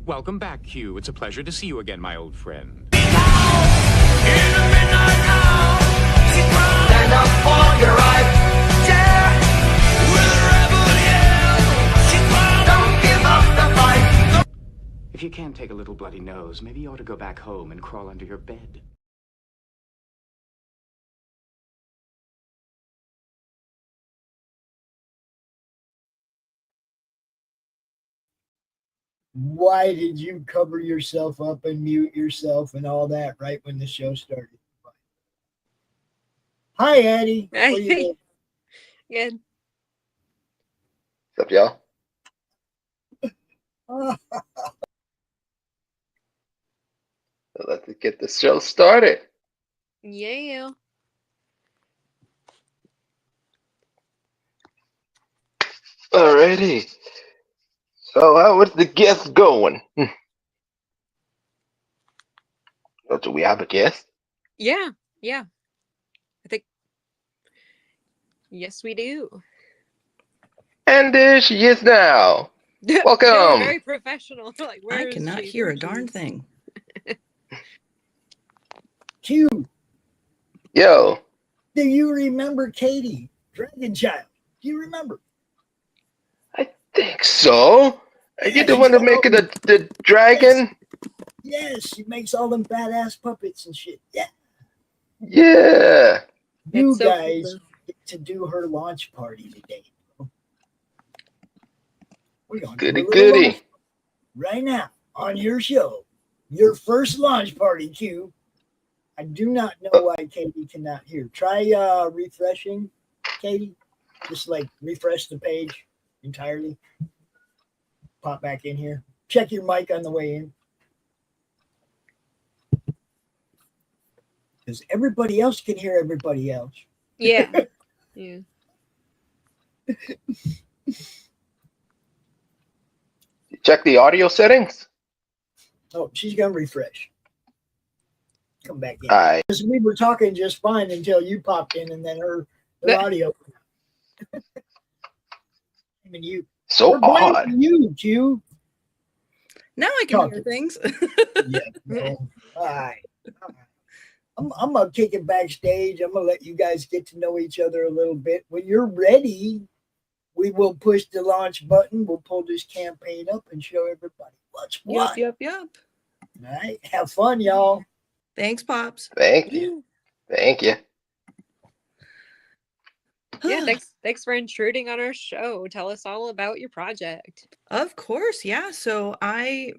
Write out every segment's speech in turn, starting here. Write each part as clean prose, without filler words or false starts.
Welcome back, Q. It's a pleasure to see you again, my old friend. Stand up for your right, yeah. With a rebel yell, she cried, don't give up the fight. If you can't take a little bloody nose, maybe you ought to go back home and crawl under your bed. Why did you cover yourself up and mute yourself and all that right when the show started? Hi, Addie. How are you doing? Good. What's up, y'all? Let's get the show started. Yeah. Alrighty. So how was the guest going? Oh, do we have a guest? Yeah. I think. Yes, we do. And there she is now. Welcome. Feeling very professional. Like, where I is cannot she? hear Where a is darn she? thing. Q, Yo. do you remember Katie, Dragon Child? Do you remember? I think so. Are you the one to make the dragon? Yes, she makes all them badass puppets and shit. Yeah. Yeah. You It's so guys cool. get to do her launch party today. We're going to Goody do a little goody. launch right now on your show. Your first launch party, Q. I do not know why Katie cannot hear. Try refreshing, Katie. Just like refresh the page entirely. Pop back in here. Check your mic on the way in. Because everybody else can hear everybody else. Yeah. Yeah. Check the audio settings. Oh, she's going to refresh. Come back in. Alright. Because we were talking just fine until you popped in and then her audio. I mean, you. So We're blaming odd. you, Q. Now I can hear things. Yeah. No. All right. I'm going to kick it backstage. I'm going to let you guys get to know each other a little bit. When you're ready, we will push the launch button. We'll pull this campaign up and show everybody what's what. Yep. All right. Have fun, y'all. Thanks, Pops. Thank you. Thank you. Yeah, thanks for intruding on our show. Tell us all about your project. Of course, yeah. So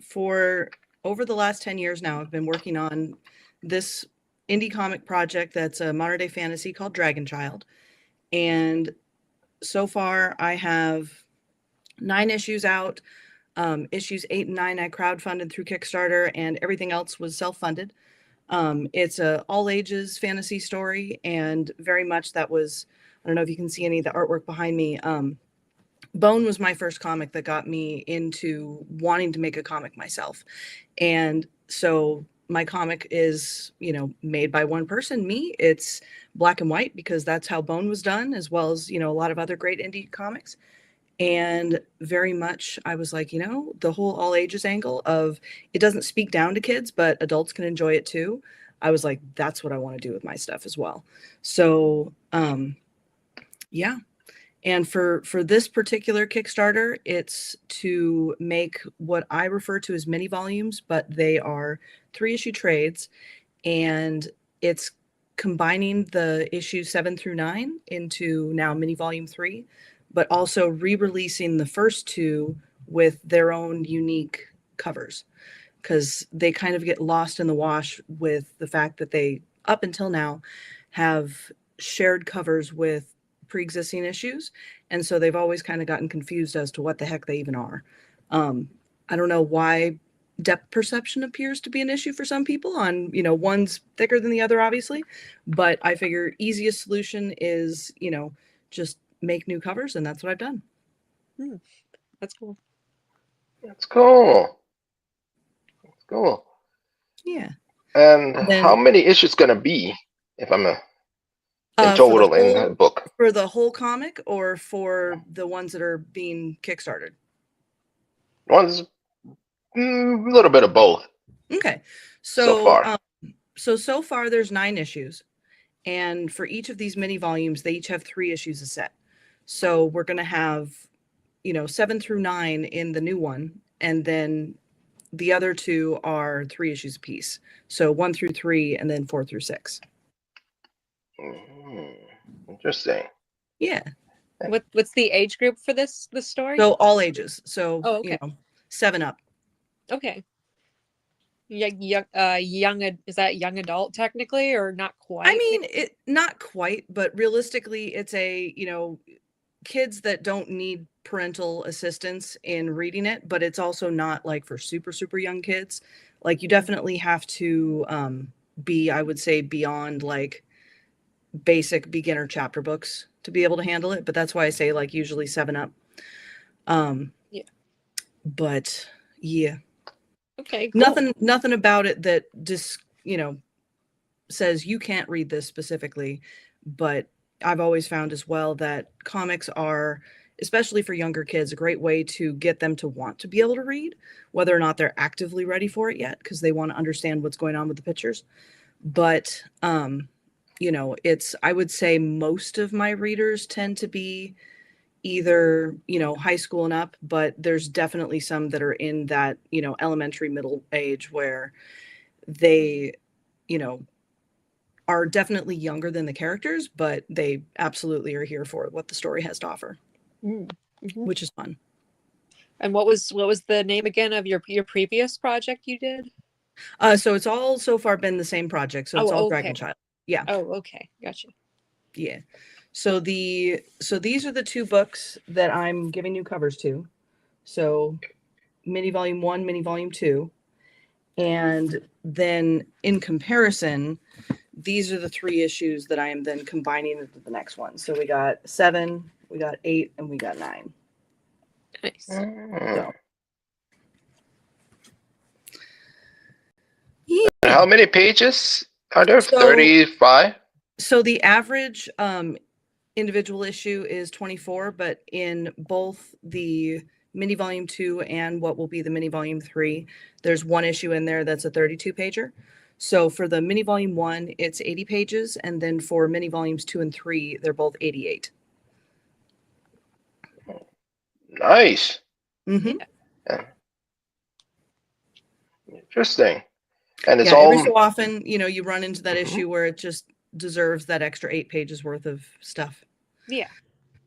for over the last 10 years now, I've been working on this indie comic project that's a modern day fantasy called Dragon Child. And so far I have 9 issues out. Issues 8 and 9 I crowdfunded through Kickstarter, and everything else was self-funded. It's a all ages fantasy story, and very much that was, I don't know if you can see any of the artwork behind me. Bone was my first comic that got me into wanting to make a comic myself. And so my comic is, made by one person, me. It's black and white because that's how Bone was done, as well as, a lot of other great indie comics. And very much I was like, the whole all ages angle of it doesn't speak down to kids, but adults can enjoy it too. I was like, that's what I want to do with my stuff as well. So, yeah. And for this particular Kickstarter, it's to make what I refer to as mini volumes, but they are 3-issue trades. And it's combining the issues 7 through 9 into now mini volume 3, but also re-releasing the first 2 with their own unique covers, because they kind of get lost in the wash with the fact that they, up until now, have shared covers with pre-existing issues, and so they've always kind of gotten confused as to what the heck they even are. I don't know why depth perception appears to be an issue for some people on, one's thicker than the other, obviously, but I figure easiest solution is, just make new covers, and that's what I've done. That's cool. That's cool. That's cool. Yeah. And then, how many issues gonna be, if I'm in total in the book? For the whole comic, or for the ones that are being kickstarted? A little bit of both Okay. so far. So far there's 9 issues. And for each of these mini volumes, they each have 3 issues a set. So we're going to have, 7 through 9 in the new one. And then the other 2 are 3 issues apiece. So 1 through 3 and then 4 through 6. Interesting. Yeah. What's the age group for this story? So all ages. So, Oh, okay. 7 up. Okay. Is that young adult technically, or not quite? I mean, it not quite, but realistically, it's a, kids that don't need parental assistance in reading it, but it's also not like for super, super young kids. Like you definitely have to be, I would say, beyond like basic beginner chapter books to be able to handle it. But that's why I say like usually 7 up. Yeah. But yeah. Okay, cool. Nothing about it that just, says you can't read this specifically, but I've always found as well that comics are, especially for younger kids, a great way to get them to want to be able to read, whether or not they're actively ready for it yet, because they want to understand what's going on with the pictures. But, I would say most of my readers tend to be either, high school and up, but there's definitely some that are in that, elementary middle age where they, are definitely younger than the characters, but they absolutely are here for what the story has to offer, which is fun. And what was the name again of your previous project you did? So it's all so far been the same project. So it's all okay. Dragon Child. Yeah. Oh, okay. Gotcha. Yeah. So these are the 2 books that I'm giving new covers to. So mini volume 1, mini volume 2. And then in comparison, these are the 3 issues that I am then combining into the next one. So we got 7, we got 8, and we got 9. Nice. So. How many pages are there? So- 35? So the average individual issue is 24, but in both the mini volume 2 and what will be the mini volume 3, there's 1 issue in there that's a 32 pager. So for the mini volume 1, it's 80 pages, and then for mini volumes 2 and 3, they're both 88. Nice. Mm-hmm. Yeah. Interesting. And it's Yeah, all every so often, you run into that issue where it just deserves that extra 8 pages worth of stuff. Yeah.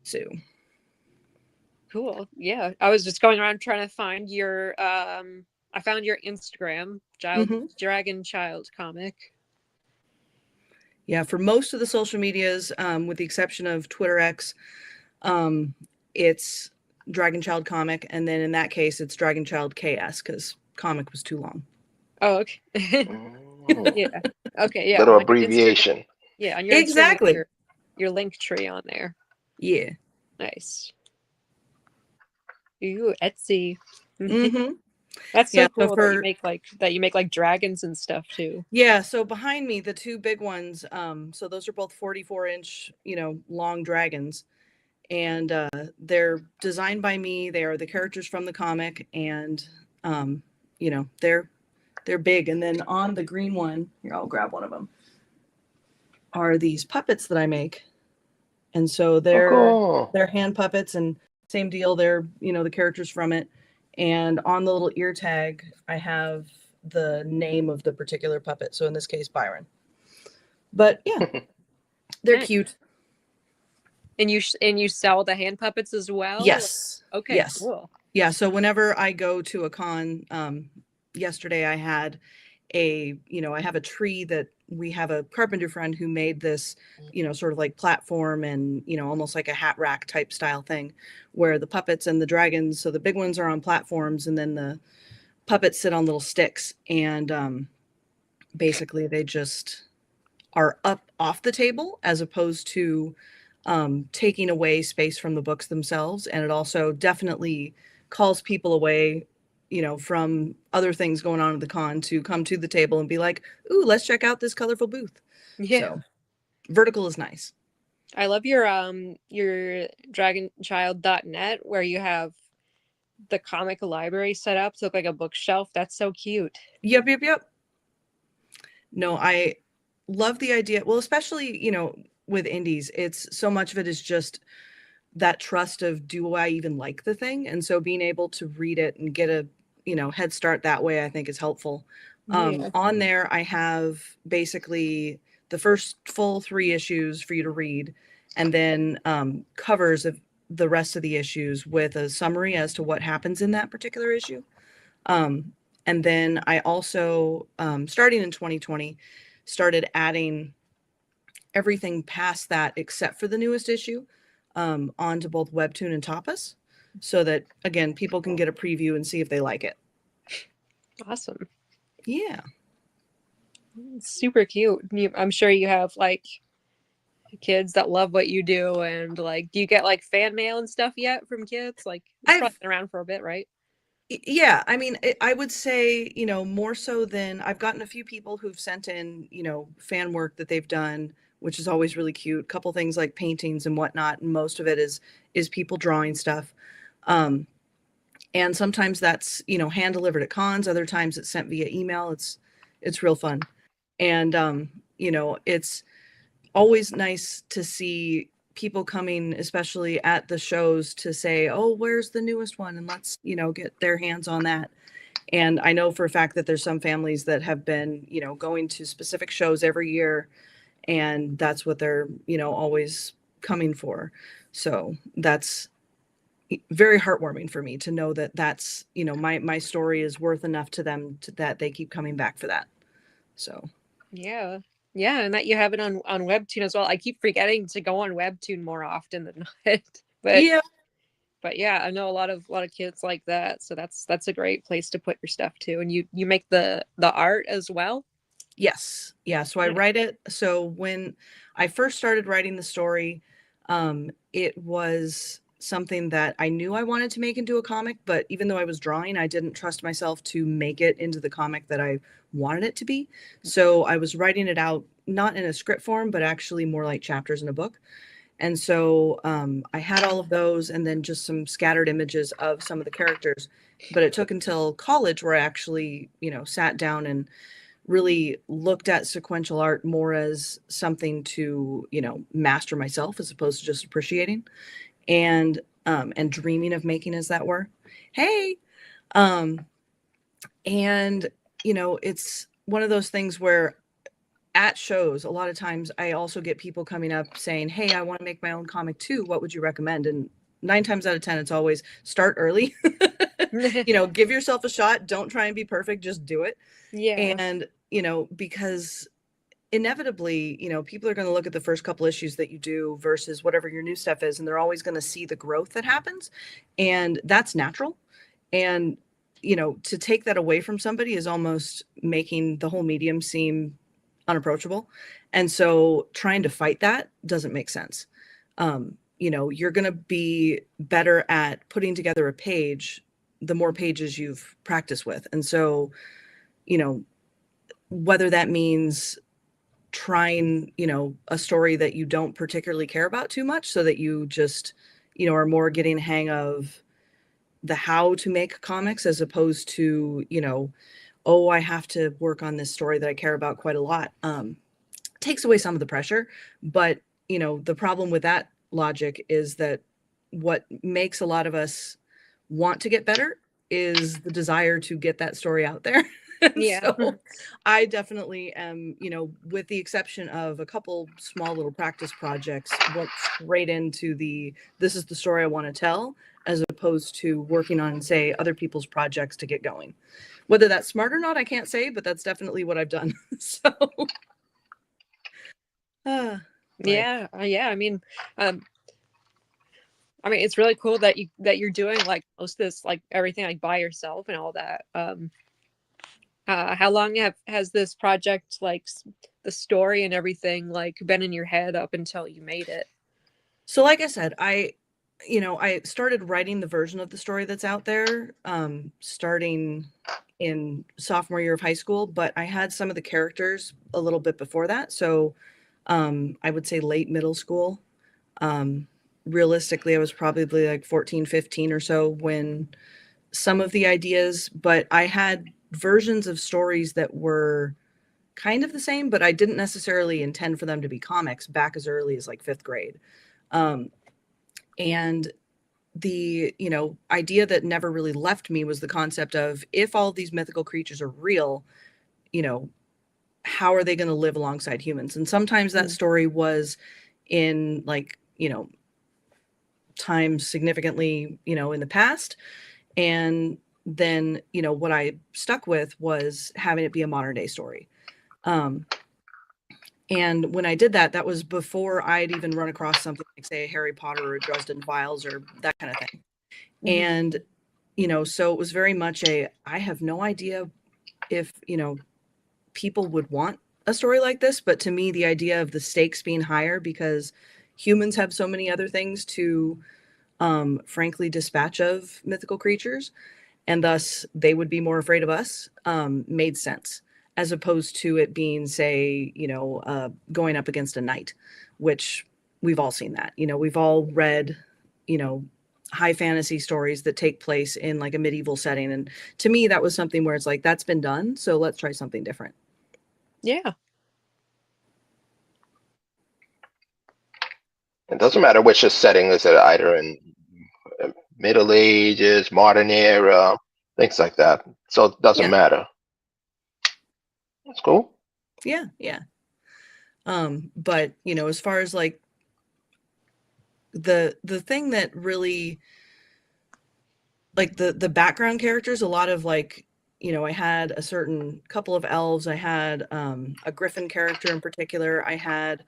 So Cool. Yeah. I was just going around trying to find your I found your Instagram, Dragon Child comic. Yeah, for most of the social medias, with the exception of Twitter X, it's Dragon Child comic, and then in that case, it's Dragon Child KS because comic was too long. Oh, okay. Yeah. Okay. Yeah. little on your abbreviation. Instagram- yeah. On your Instagram, Exactly. your link tree on there. Yeah. Nice. Ooh, Etsy. Mm-hmm. That's so Yeah, so cool that you make like dragons and stuff too. Yeah, so behind me, the 2 big ones, so those are both 44-inch, long dragons. And they're designed by me. They are the characters from the comic, and they're big. And then on the green one, here, I'll grab one of them, are these puppets that I make. And so they're hand puppets, and same deal. They're, the characters from it. And on the little ear tag, I have the name of the particular puppet. So in this case, Byron. But yeah, they're Nice. cute. And you sell the hand puppets as well? Yes. Okay. Yes. Cool. Yeah. So whenever I go to a con, yesterday I had I have a tree that we have a carpenter friend who made this, sort of like platform and, almost like a hat rack type style thing where the puppets and the dragons. So the big ones are on platforms and then the puppets sit on little sticks. And basically they just are up off the table as opposed to taking away space from the books themselves. And it also definitely calls people away, from other things going on at the con to come to the table and be like, ooh, let's check out this colorful booth. Yeah. So vertical is nice. I love your dragonchild.net where you have the comic library set up to look like a bookshelf. That's so cute. Yep. No, I love the idea. Well, especially, with indies, it's so much of it is just that trust of, do I even like the thing? And so being able to read it and get a, head start that way, I think is helpful. Yeah. On there, I have basically the first full 3 issues for you to read, and then covers of the rest of the issues with a summary as to what happens in that particular issue. And then I also, starting in 2020, started adding everything past that except for the newest issue onto both Webtoon and Tapas, so that, again, people can get a preview and see if they like it. Awesome. Yeah. Super cute. I'm sure you have like kids that love what you do, and like, do you get like fan mail and stuff yet from kids? Like, it's probably been around for a bit, right? Yeah, I mean, I would say, more so than I've gotten a few people who've sent in, fan work that they've done, which is always really cute. A couple things like paintings and whatnot, and most of it is people drawing stuff. And sometimes that's, hand delivered at cons. Other times it's sent via email. It's real fun. And it's always nice to see people coming, especially at the shows, to say, oh, where's the newest one? And let's, get their hands on that. And I know for a fact that there's some families that have been, going to specific shows every year, and that's what they're, always coming for. So that's very heartwarming for me to know that that's, my story is worth enough to them that they keep coming back for that. So. Yeah. And that you have it on Webtoon as well. I keep forgetting to go on Webtoon more often than not. But yeah, I know a lot of kids like that. So that's a great place to put your stuff too. And you make the art as well? Yes. Yeah. So I write it. So when I first started writing the story, it was something that I knew I wanted to make into a comic, but even though I was drawing, I didn't trust myself to make it into the comic that I wanted it to be. So I was writing it out, not in a script form, but actually more like chapters in a book. And so I had all of those, and then just some scattered images of some of the characters. But it took until college where I actually, sat down and really looked at sequential art more as something to, master myself, as opposed to just appreciating and dreaming of making, as that were. Hey. And, it's one of those things where at shows, a lot of times I also get people coming up saying, hey, I want to make my own comic too. What would you recommend? And 9 times out of 10, it's always start early. Give yourself a shot. Don't try and be perfect. Just do it. Yeah. And, because inevitably, people are going to look at the first couple issues that you do versus whatever your new stuff is, and they're always going to see the growth that happens. And that's natural. And, to take that away from somebody is almost making the whole medium seem unapproachable. And so trying to fight that doesn't make sense. You're going to be better at putting together a page the more pages you've practiced with. And so, whether that means trying, a story that you don't particularly care about too much, so that you just, are more getting a hang of the how to make comics, as opposed to, oh, I have to work on this story that I care about quite a lot. Takes away some of the pressure. But, the problem with that logic is that what makes a lot of us want to get better is the desire to get that story out there. Yeah. So I definitely am, with the exception of a couple small little practice projects, went straight into this is the story I want to tell, as opposed to working on, say, other people's projects to get going. Whether that's smart or not, I can't say, but that's definitely what I've done. So yeah. I mean, it's really cool that you're doing like most of this, like everything, like by yourself and all that. How long has this project, like the story and everything, like been in your head up until you made it? So like I said, I started writing the version of the story that's out there, starting in sophomore year of high school, but I had some of the characters a little bit before that. So I would say late middle school. Realistically, I was probably like 14, 15 or so when some of the ideas, but I had versions of stories that were kind of the same, but I didn't necessarily intend for them to be comics back as early as like 5th grade. And the, idea that never really left me was the concept of, if all these mythical creatures are real, how are they going to live alongside humans? And sometimes that story was in like, time significantly, in the past. And then, what I stuck with was having it be a modern day story. And when I did that, that was before I had even run across something like, say, a Harry Potter or a Dresden Files or that kind of thing. And, so it was very much I have no idea if, people would want a story like this. But to me, the idea of the stakes being higher because humans have so many other things to, frankly, dispatch of mythical creatures, and thus they would be more afraid of us, made sense, as opposed to it being, say, going up against a knight, which we've all seen that. We've all read, high fantasy stories that take place in like a medieval setting. And to me, that was something where it's like, that's been done, so let's try something different. Yeah. It doesn't matter which setting is it, either in Middle Ages, modern era, things like that. So it doesn't matter. That's cool. Yeah. But as far as like the thing that really, like the background characters, a lot of like, I had a certain couple of elves. I had a griffin character in particular. I had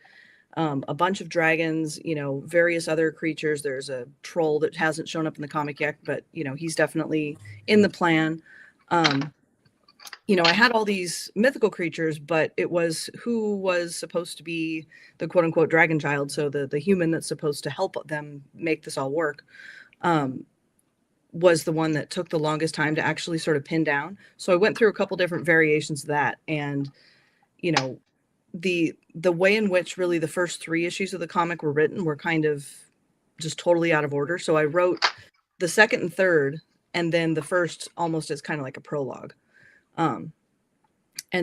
a bunch of dragons, various other creatures. There's a troll that hasn't shown up in the comic yet, but he's definitely in the plan. I had all these mythical creatures, but it was who was supposed to be the quote unquote dragon child. So the human that's supposed to help them make this all work, was the one that took the longest time to actually sort of pin down. So I went through a couple different variations of that. And, the way in which really the first 3 issues of the comic were written were kind of just totally out of order. So I wrote the second and third, and then the first almost as kind of like a prologue. And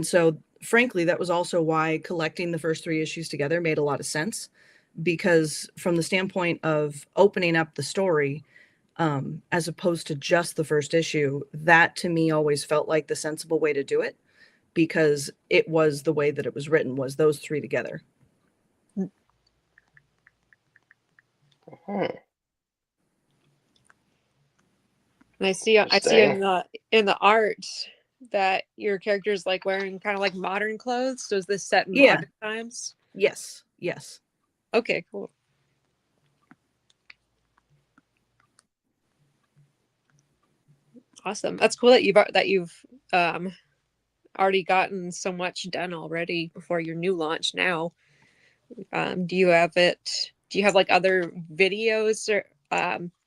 so frankly, that was also why collecting the first 3 issues together made a lot of sense, because from the standpoint of opening up the story, as opposed to just the first issue, that to me always felt like the sensible way to do it, because it was the way that it was written, was those 3 together. And I see in the art that your character's like wearing kind of like modern clothes. So is this set in modern times? Yes. Okay, cool. Awesome. That's cool that you've already gotten so much done already before your new launch now. Do you have like other videos or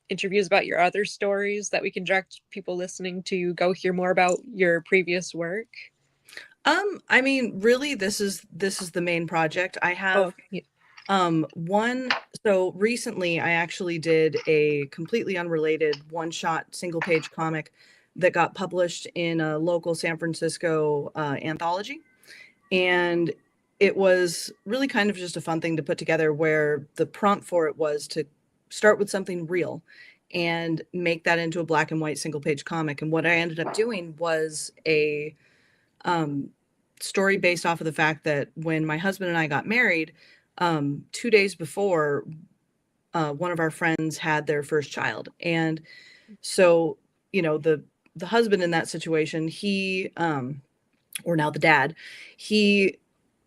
interviews about your other stories that we can direct people listening to go hear more about your previous work? I mean, really, this is the main project. I have so recently I actually did a completely unrelated one-shot single-page comic that got published in a local San Francisco anthology. And it was really kind of just a fun thing to put together, where the prompt for it was to start with something real and make that into a black and white single page comic. And what I ended up doing was a story based off of the fact that when my husband and I got married, 2 days before, one of our friends had their first child. And so, the husband in that situation, he, or now the dad, he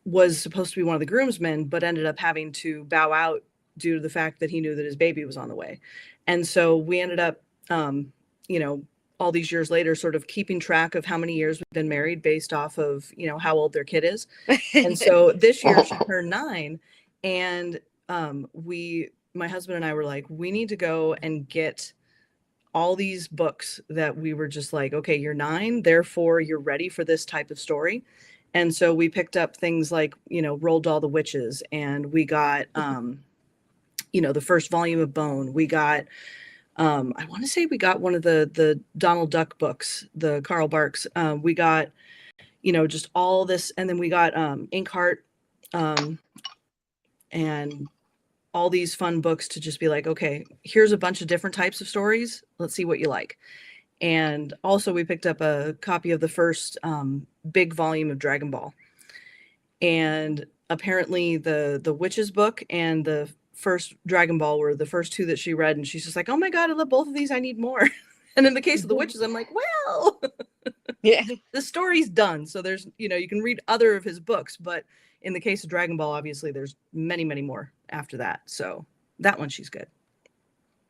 was supposed to be one of the groomsmen, but ended up having to bow out due to the fact that he knew that his baby was on the way. And so we ended up, all these years later, sort of keeping track of how many years we've been married based off of, how old their kid is. And so this year she turned 9, and my husband and I were like, we need to go and get all these books that we were just like, okay, you're 9, therefore you're ready for this type of story. And so we picked up things like, Roald Dahl the Witches, and we got, the first volume of Bone. We got I want to say we got one of the Donald Duck books, the Carl Barks. We got, just all this, and then we got Inkheart, and all these fun books to just be like, okay, here's a bunch of different types of stories. Let's see what you like. And also we picked up a copy of the first big volume of Dragon Ball. And apparently the Witches book and the first Dragon Ball were the first two that she read. And she's just like, oh my God, I love both of these. I need more. And in the case of the Witches, I'm like, well, Yeah. the story's done. So there's, you can read other of his books, but in the case of Dragon Ball, obviously there's many, many more after that. So that one, she's good.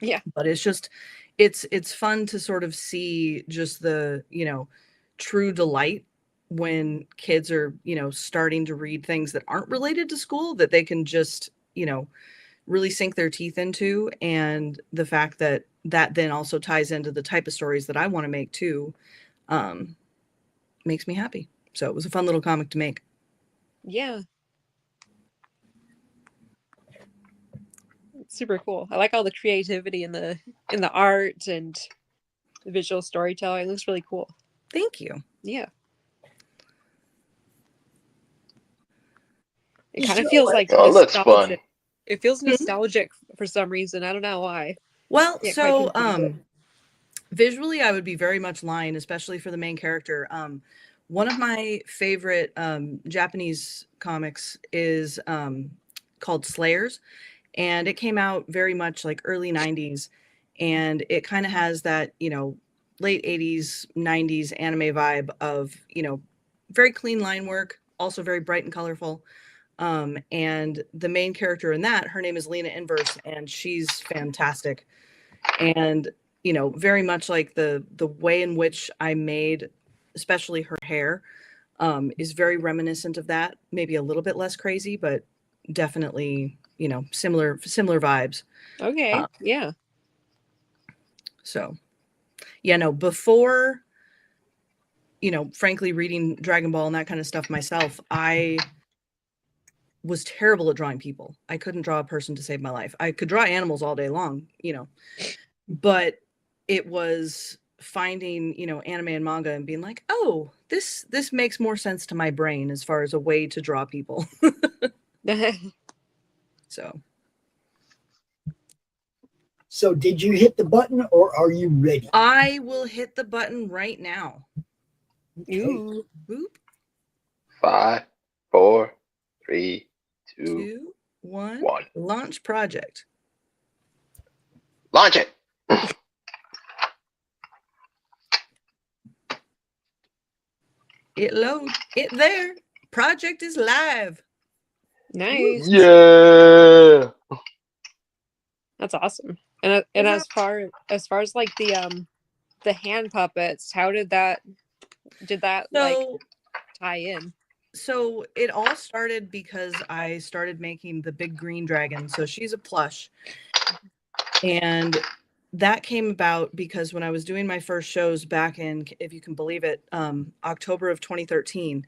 Yeah. But it's just, it's fun to sort of see just the, true delight when kids are, starting to read things that aren't related to school that they can just, really sink their teeth into. And the fact that then also ties into the type of stories that I want to make too, makes me happy. So it was a fun little comic to make. Yeah. It's super cool. I like all the creativity in the art and the visual storytelling. It looks really cool. Thank you. Yeah. It kind of feels like that's fun. nostalgic. It feels nostalgic for some reason. I don't know why. Well, Yeah, so quite confusing. visually, I would be very much lying, especially for the main character. One of my favorite Japanese comics is called Slayers, and it came out very much like early 90s, and it kind of has that, late 80s, 90s anime vibe of, very clean line work, also very bright and colorful. And the main character in that, her name is Lena Inverse, and she's fantastic. And, very much like the way in which I made, especially her hair, is very reminiscent of that. Maybe a little bit less crazy, but definitely, similar vibes. Okay. Yeah. So, yeah, no, before, frankly, reading Dragon Ball and that kind of stuff myself, I was terrible at drawing people. I couldn't draw a person to save my life. I could draw animals all day long, but it was finding, anime and manga and being like, oh, this makes more sense to my brain as far as a way to draw people. So did you hit the button or are you ready? I will hit the button right now. Okay. Ooh. Boop. 5, 4, 3, 2, 2, 1. 1. Launch project. Launch it. It load. It there. Project is live. Nice. Yeah. That's awesome. And as far as like the hand puppets, how did that like tie in? So it all started because I started making the big green dragon. So she's a plush. And that came about because when I was doing my first shows back in, if you can believe it, October of 2013.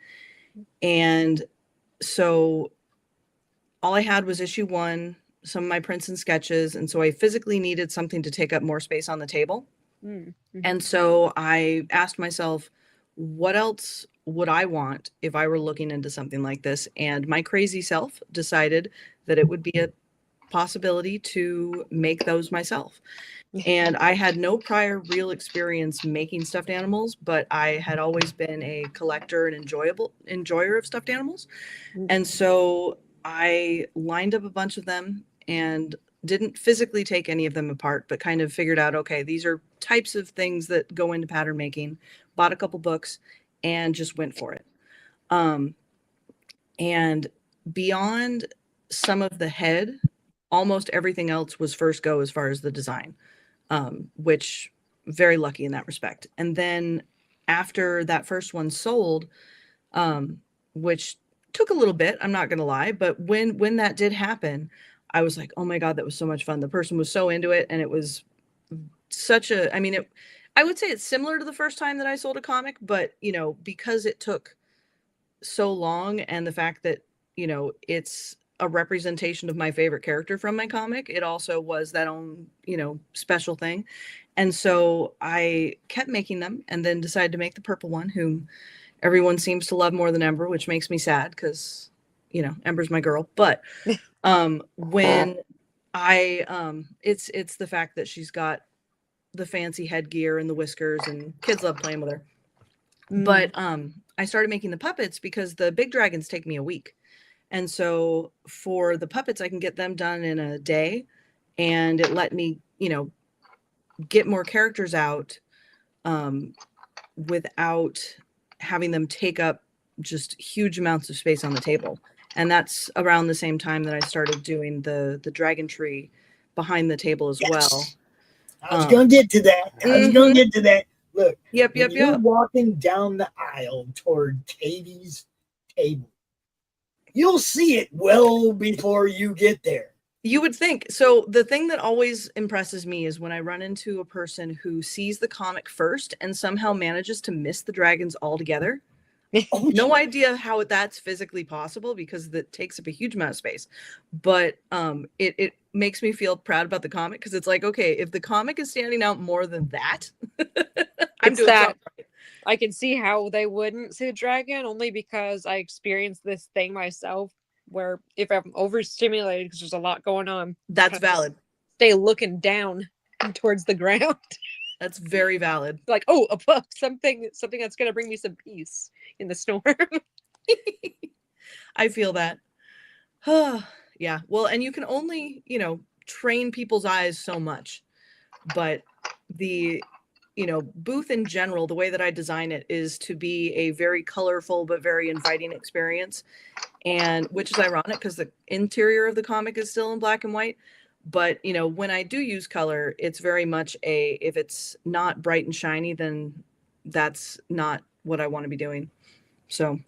And so all I had was issue 1, some of my prints and sketches. And so I physically needed something to take up more space on the table. Mm-hmm. And so I asked myself, what else would I want if I were looking into something like this? And my crazy self decided that it would be a possibility to make those myself. And I had no prior real experience making stuffed animals, but I had always been a collector and enjoyer of stuffed animals. And so I lined up a bunch of them and didn't physically take any of them apart, but kind of figured out, okay, these are types of things that go into pattern making, bought a couple books and just went for it. And beyond some of the head, almost everything else was first go as far as the design, which very lucky in that respect. And then after that first one sold, which took a little bit, I'm not going to lie, but when that did happen, I was like, oh my God, that was so much fun. The person was so into it. And it was such a, I would say it's similar to the first time that I sold a comic, but, because it took so long and the fact that, it's a representation of my favorite character from my comic. It also was that own, special thing. And so I kept making them and then decided to make the purple one, whom everyone seems to love more than Ember, which makes me sad because, Ember's my girl. But when it's the fact that she's got the fancy headgear and the whiskers and kids love playing with her. But I started making the puppets because the big dragons take me a week. And so for the puppets, I can get them done in a day, and it let me, get more characters out without having them take up just huge amounts of space on the table. And that's around the same time that I started doing the dragon tree behind the table as well. I was going to get to that. Look. Yep. You're walking down the aisle toward Katie's table. You'll see it well before you get there. You would think. So the thing that always impresses me is when I run into a person who sees the comic first and somehow manages to miss the dragons altogether. No idea how that's physically possible because that takes up a huge amount of space. But it makes me feel proud about the comic because it's like, okay, if the comic is standing out more than that, I'm doing something right. I can see how they wouldn't see the dragon, only because I experienced this thing myself where if I'm overstimulated because there's a lot going on, that's valid. Stay looking down towards the ground. That's very valid. Like, oh, a book, something that's going to bring me some peace in the storm. I feel that. Yeah. Well, and you can only, train people's eyes so much, but the booth in general, the way that I design it is to be a very colorful but very inviting experience, and which is ironic because the interior of the comic is still in black and white. But when I do use color, it's very much if it's not bright and shiny, then that's not what I want to be doing. So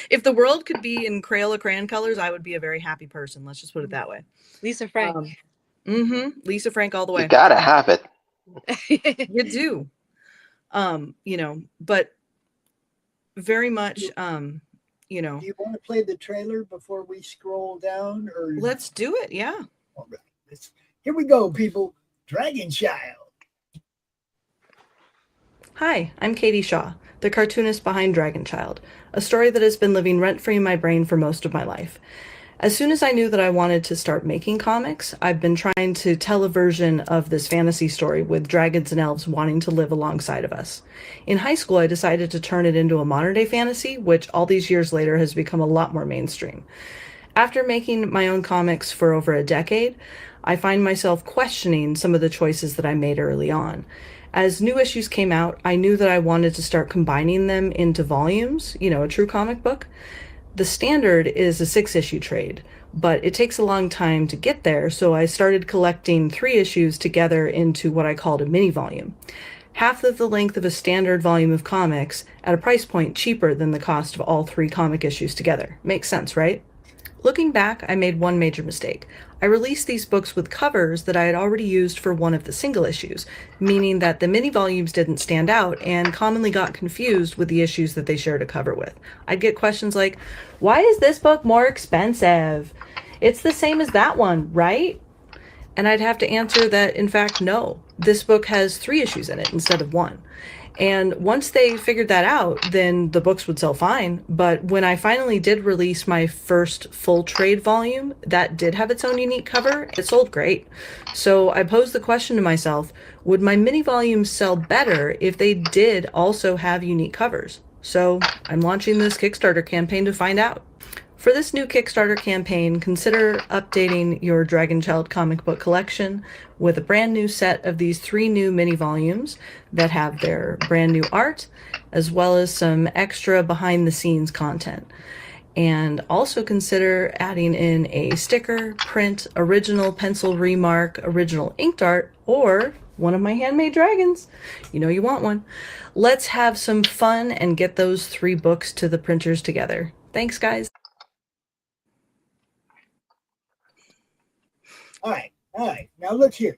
if the world could be in Crayola crayon colors, I would be a very happy person. Let's just put it that way. Lisa Frank. Lisa Frank all the way. You gotta have it. You do. But very much, do you want to play the trailer before we scroll down? Or let's do it. Yeah. All right. Here we go, people. Dragon Child. Hi, I'm Katie Shaw, the cartoonist behind Dragon Child, a story that has been living rent-free in my brain for most of my life. As soon as I knew that I wanted to start making comics, I've been trying to tell a version of this fantasy story with dragons and elves wanting to live alongside of us. In high school, I decided to turn it into a modern-day fantasy, which all these years later has become a lot more mainstream. After making my own comics for over a decade, I find myself questioning some of the choices that I made early on. As new issues came out, I knew that I wanted to start combining them into volumes, a true comic book. The standard is a 6-issue trade, but it takes a long time to get there, so I started collecting 3 issues together into what I called a mini volume. Half of the length of a standard volume of comics at a price point cheaper than the cost of all 3 comic issues together. Makes sense, right? Looking back, I made one major mistake. I released these books with covers that I had already used for one of the single issues, meaning that the mini volumes didn't stand out and commonly got confused with the issues that they shared a cover with. I'd get questions like, why is this book more expensive? It's the same as that one, right? And I'd have to answer that, in fact, no. This book has 3 issues in it instead of 1. And once they figured that out, then the books would sell fine. But when I finally did release my first full trade volume, that did have its own unique cover. It sold great. So I posed the question to myself, would my mini volumes sell better if they did also have unique covers? So I'm launching this Kickstarter campaign to find out. For this new Kickstarter campaign, consider updating your Dragon Child comic book collection with a brand new set of these 3 new mini volumes that have their brand new art, as well as some extra behind the scenes content. And also consider adding in a sticker, print, original pencil remark, original inked art, or one of my handmade dragons. You know you want one. Let's have some fun and get those 3 books to the printers together. Thanks, guys. All right. Now look here.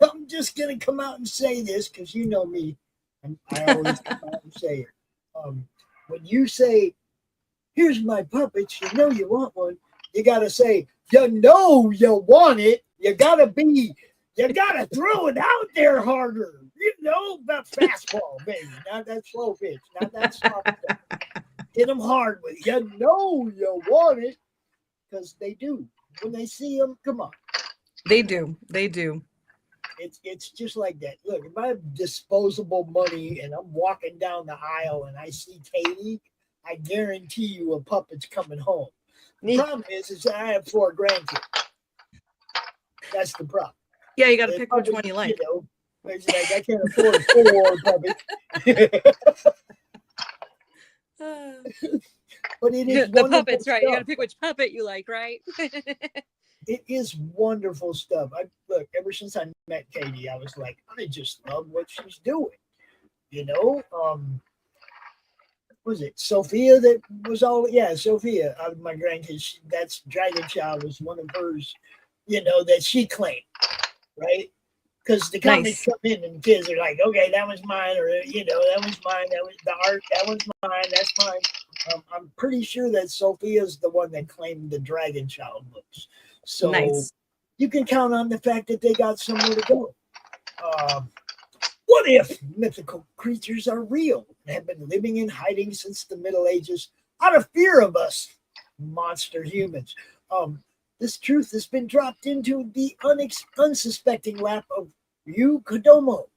I'm just going to come out and say this because you know me. And I always come out and say it. When you say here's my puppets. You know you want one. You got to say, you know you want it. You got to throw it out there harder. You know, that fastball, baby. Not that slow pitch. Not that soft stuff. Hit them hard with it. You know you want it. Because they do. When they see them, come on. They do. They do. It's just like that. Look, if I have disposable money and I'm walking down the aisle and I see Katie, I guarantee you a puppet's coming home. The problem is that I have 4 grandkids. That's the problem. Yeah, you got to pick which one you like. You know, it's like I can't afford 4 puppets. But it is the puppets, right? Stuff. You got to pick which puppet you like, right? It is wonderful stuff. Look, ever since I met Katie, I was like, I just love what she's doing. You know, was it Sophia that was all? Yeah, Sophia out of my grandkids. That's Dragon Child was one of hers. You know, that she claimed, right? Because the comics come in and the kids are like, okay, that was mine, or you know, that was mine. That was the art. That one's mine. That's mine. I'm pretty sure that Sophia's the one that claimed the Dragon Child books. So you can count on the fact that they got somewhere to go. What if mythical creatures are real and have been living in hiding since the Middle Ages out of fear of us monster humans? This truth has been dropped into the unsuspecting lap of Yu Kodomo,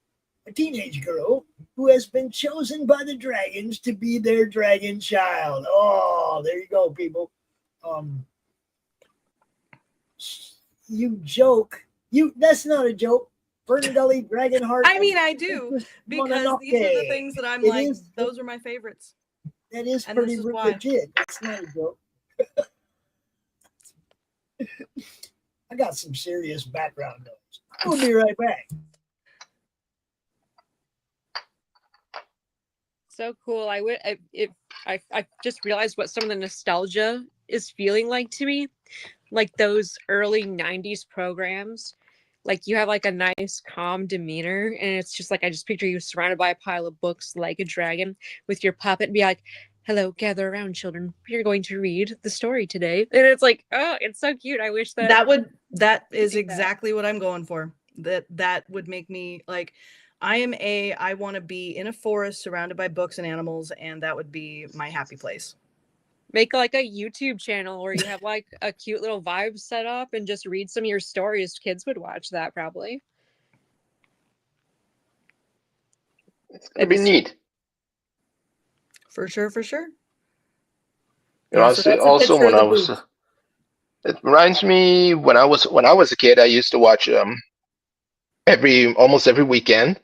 a teenage girl who has been chosen by the dragons to be their dragon child. Oh, there you go, people. You joke. That's not a joke. Fernadilly, Dragonheart. I mean, I do, because these are the things that I'm like, those are my favorites. That is pretty legit. It's not a joke. I got some serious background noise. I'll be right back. So cool. I just realized what some of the nostalgia is feeling like to me. Like those early 90s programs. Like you have like a nice calm demeanor, and it's just like I just picture you surrounded by a pile of books like a dragon with your puppet and be like, hello, gather around, children. We're going to read the story today. And it's like, oh, it's so cute. I wish that is exactly what I'm going for. That would make me like, I want to be in a forest surrounded by books and animals, and that would be my happy place. Make like a YouTube channel where you have like a cute little vibe set up and just read some of your stories. Kids would watch that probably. It's gonna be neat. For sure, for sure. You know, also when I was, it reminds me when I was a kid, I used to watch almost every weekend.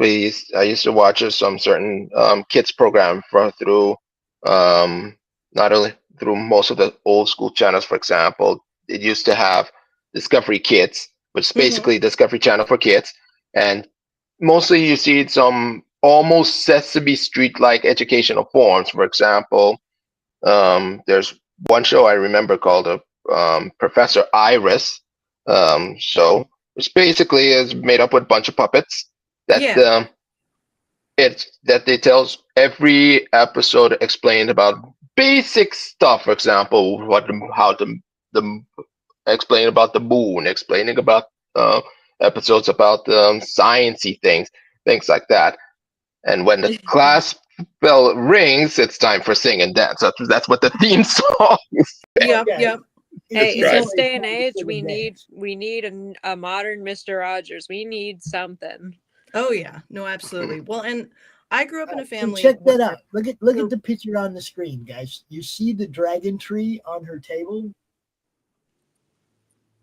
I used to watch some certain kids program through not only through most of the old school channels. For example, it used to have Discovery Kids, which is basically Discovery Channel for kids, and mostly you see some almost Sesame Street like educational forms. For example, there's one show I remember called Professor Iris show, which basically is made up with a bunch of puppets that they tells every episode explained about basic stuff. For example, explain about the moon, explaining about episodes about sciencey things like that. And when the class bell rings, it's time for sing and dance. That's what the theme song is. Yep. Hey, in this day and age, we need a modern Mr. Rogers. We need something. Oh yeah, no, absolutely. Well, and I grew up in a family. Check that out. Look at the picture on the screen, guys. You see the dragon tree on her table?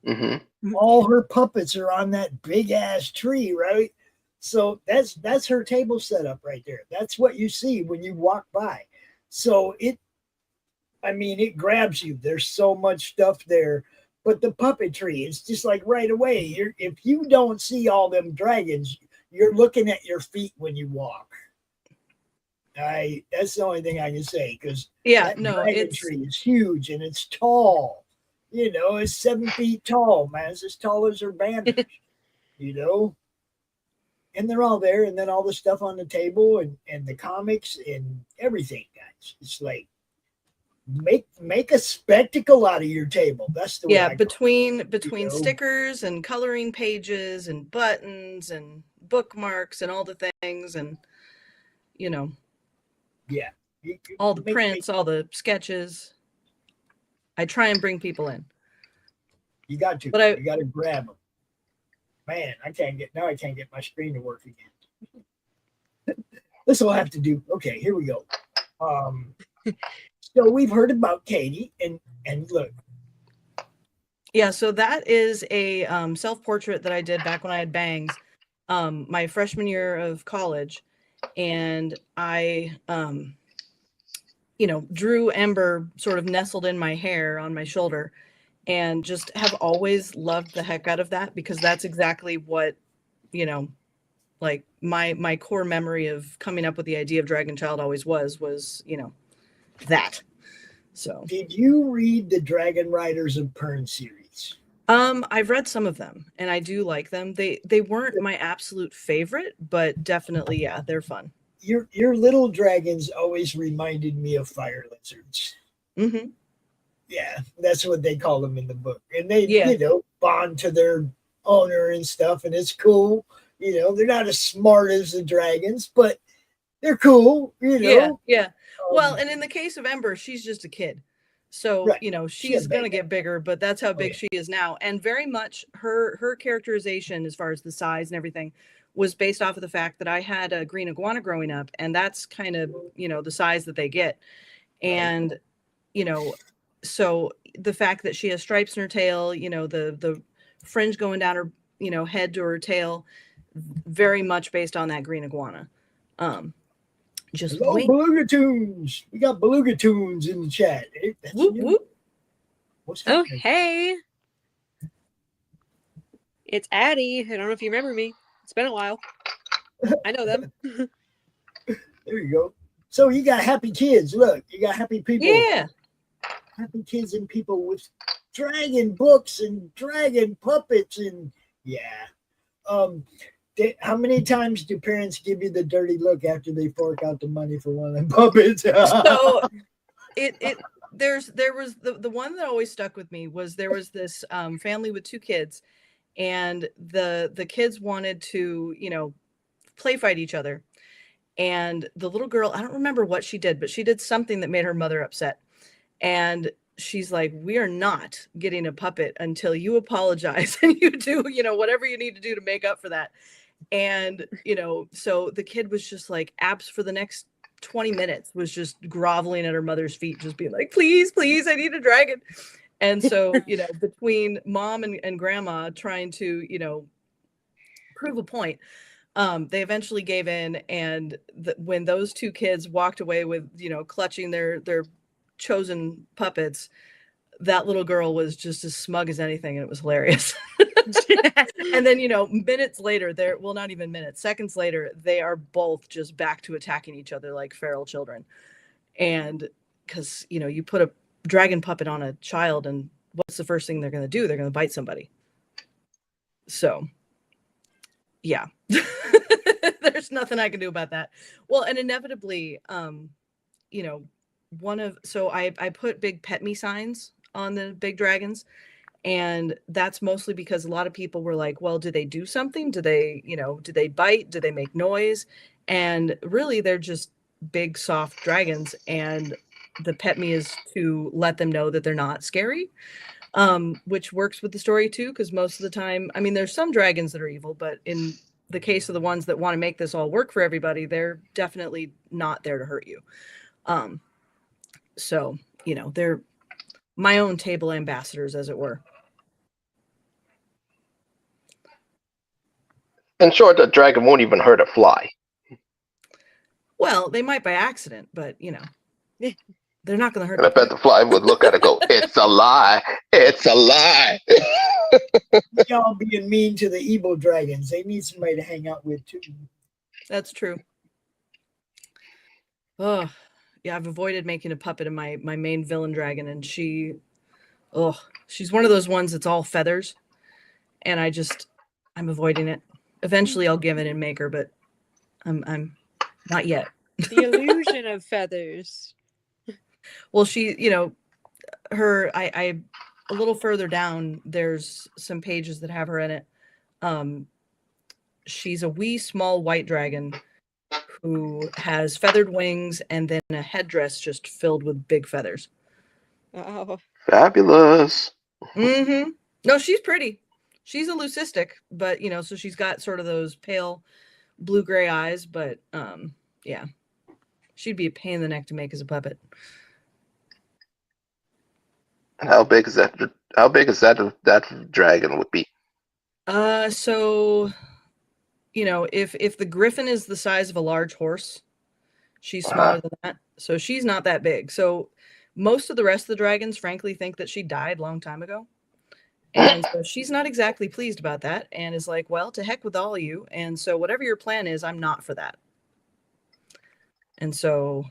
Mm-hmm. All her puppets are on that big ass tree, right? So that's her table setup right there. That's what you see when you walk by. So it grabs you. There's so much stuff there. But the puppetry, it's just like right away. If you don't see all them dragons, you're looking at your feet when you walk. That's the only thing I can say, because dragon tree is huge and it's tall. You know, it's 7 feet tall, man. It's as tall as her banners. You know, and they're all there, and then all the stuff on the table and the comics and everything, guys. It's like make a spectacle out of your table. That's the way Yeah, I between know. stickers and coloring pages and buttons and bookmarks and all the things, and you know, yeah, all the make- prints, all the sketches. I try and bring people in. you got to. But You got to grab them. Man, I can't get my screen to work again. This will have to do. Okay, here we go. So we've heard about Katie, and look. Yeah, so that is a self-portrait that I did back when I had bangs, my freshman year of college, and I, drew Ember sort of nestled in my hair on my shoulder, and just have always loved the heck out of that, because that's exactly what, like my core memory of coming up with the idea of Dragon Child always was, that. So Did you read the Dragon Riders of Pern series? I've read some of them, and I do like them. They weren't my absolute favorite, but definitely, yeah, they're fun. Your little dragons always reminded me of fire lizards. Mm-hmm. Yeah, that's what they call them in the book, and they Yeah. bond to their owner and stuff, and it's cool. They're not as smart as the dragons, but they're cool. Yeah. Well, and in the case of Ember, she's just a kid. So, Right. she's going to get bigger, but that's how big yeah. she is now. And very much her characterization, as far as the size and everything, was based off of the fact that I had a green iguana growing up, and that's kind of, the size that they get. And, so the fact that she has stripes in her tail, the fringe going down her, head to her tail, very much based on that green iguana. Just Hello, wait. Beluga Tunes. We got Beluga Tunes in the chat. Hey, that's Whoop, you. whoop. What's Oh, happening? hey. It's Addie. I don't know if you remember me. It's been a while. I know them. There you go. So you got happy kids. Look, you got happy people. Yeah. Happy kids and people with dragon books and dragon puppets and yeah. How many times do parents give you the dirty look after they fork out the money for one of them puppets? So there was the one that always stuck with me was there was this family with two kids, and the kids wanted to play fight each other, and the little girl, I don't remember what she did, but she did something that made her mother upset, and she's like, we are not getting a puppet until you apologize and you do whatever you need to do to make up for that. And so the kid was just like, abs for the next 20 minutes was just groveling at her mother's feet, just being like, please, I need a dragon. And so between mom and grandma trying to prove a point, they eventually gave in. And when those two kids walked away with clutching their chosen puppets, that little girl was just as smug as anything, and it was hilarious. And then minutes later, not even minutes, seconds later, they are both just back to attacking each other like feral children. And because you put a dragon puppet on a child, and what's the first thing they're going to do? They're going to bite somebody. So yeah. There's nothing I can do about that. Well, and inevitably I put big pet me signs on the big dragons, and that's mostly because a lot of people were like, well, do they do something? Do they bite? Do they make noise? And really, they're just big soft dragons, and the pet me is to let them know that they're not scary, which works with the story too, because most of the time, I mean, there's some dragons that are evil, but in the case of the ones that want to make this all work for everybody, they're definitely not there to hurt you. So they're my own table ambassadors, as it were. In short, a dragon won't even hurt a fly. Well, they might by accident, but they're not going to hurt. And I bet the fly would look at it and go, it's a lie. It's a lie. Y'all being mean to the evil dragons. They need somebody to hang out with too. That's true. Oh, yeah, I've avoided making a puppet of my main villain dragon, and she's one of those ones that's all feathers, and I'm avoiding it. Eventually I'll give it and make her, but I'm not yet. The illusion of feathers. Well, she, her, I a little further down, there's some pages that have her in it. She's a wee small white dragon who has feathered wings and then a headdress just filled with big feathers. Oh, Fabulous. Mm-hmm. No, she's pretty. She's a leucistic, but so she's got sort of those pale blue-gray eyes, but yeah. She'd be a pain in the neck to make as a puppet. And how big is that? How big is that dragon would be? So if the griffin is the size of a large horse, she's smaller than that. So she's not that big. So most of the rest of the dragons, frankly, think that she died a long time ago. And so she's not exactly pleased about that and is like, well, to heck with all of you. And so whatever your plan is, I'm not for that. And so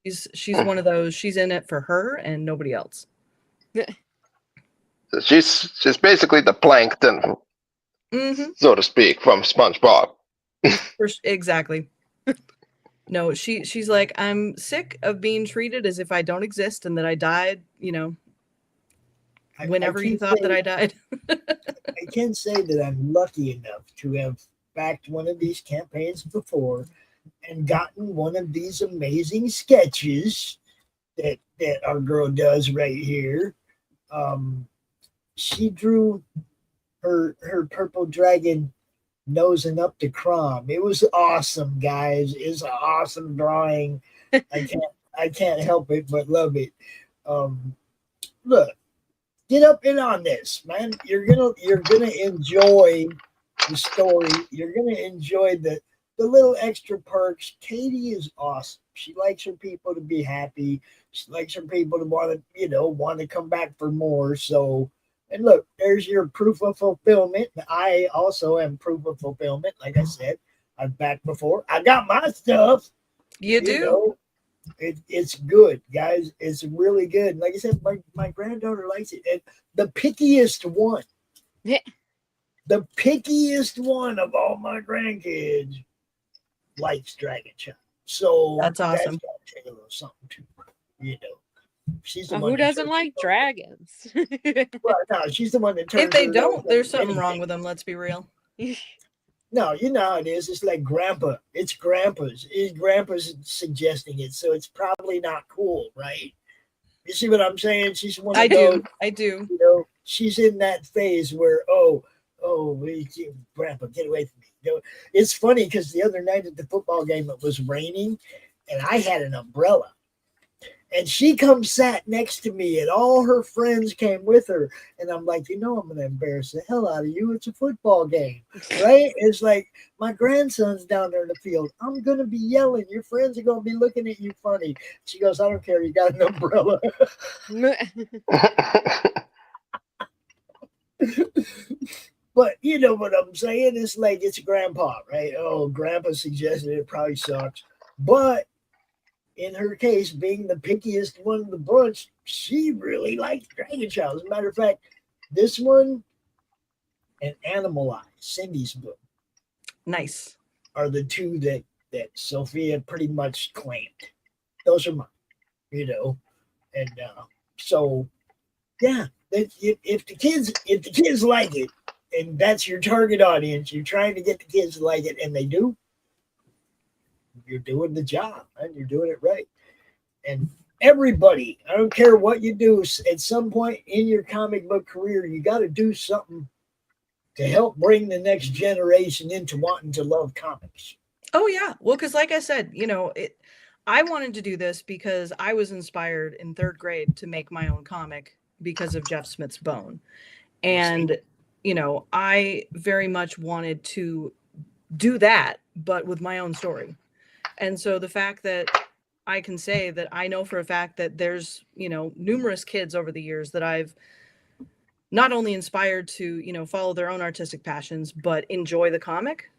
she's one of those, she's in it for her and nobody else. She's basically the plankton, so to speak, from SpongeBob. Exactly. No, she's like, I'm sick of being treated as if I don't exist and that I died, whenever you thought that I died. I can say that I'm lucky enough to have backed one of these campaigns before and gotten one of these amazing sketches that our girl does right here. She drew her purple dragon nosing up to Crom. It was awesome, guys. It's an awesome drawing. I can't help it but love it. Look, get up in on this, man. You're gonna enjoy the story. You're gonna enjoy the little extra perks. Katie is awesome. She likes her people to be happy. She likes her people to want to come back for more. So, and look, there's your proof of fulfillment. I also am proof of fulfillment. Like I said, I've backed before. I got my stuff. You do. It's good, guys. It's really good. Like I said, my granddaughter likes it. And the pickiest one, the pickiest one of all my grandkids likes Dragon Child. So that's awesome. That's gotta take a little something too, She's the well, one who doesn't like dragons? Well, no, she's the one that turns. If they don't, there's something wrong with them. Let's be real. No, you know how it is. It's like Grandpa. It's Grandpa's. Grandpa's suggesting it, so it's probably not cool, right? You see what I'm saying? She's one of those. I do. She's in that phase where, Grandpa, get away from me. It's funny because the other night at the football game, it was raining, and I had an umbrella. And she sat next to me, and all her friends came with her. And I'm like, I'm going to embarrass the hell out of you. It's a football game, right? It's like, my grandson's down there in the field. I'm going to be yelling. Your friends are going to be looking at you funny. She goes, I don't care. You got an umbrella. But you know what I'm saying? It's like, it's Grandpa, right? Oh, Grandpa suggested it probably sucks. But in her case, being the pickiest one of the bunch, she really likes Dragon Child. As a matter of fact, this one and Animal Eye, Cindy's book, nice, are the two that Sophia pretty much claimed. Those are mine, and so yeah. If the kids like it, and that's your target audience, you're trying to get the kids to like it, and they do. You're doing the job, and you're doing it right. And everybody, I don't care what you do, at some point in your comic book career, you got to do something to help bring the next generation into wanting to love comics. Oh yeah, well, because like I said, I wanted to do this because I was inspired in 3rd grade to make my own comic because of Jeff Smith's Bone, and I very much wanted to do that, but with my own story. And so the fact that I can say that I know for a fact that there's, numerous kids over the years that I've not only inspired to, follow their own artistic passions, but enjoy the comic,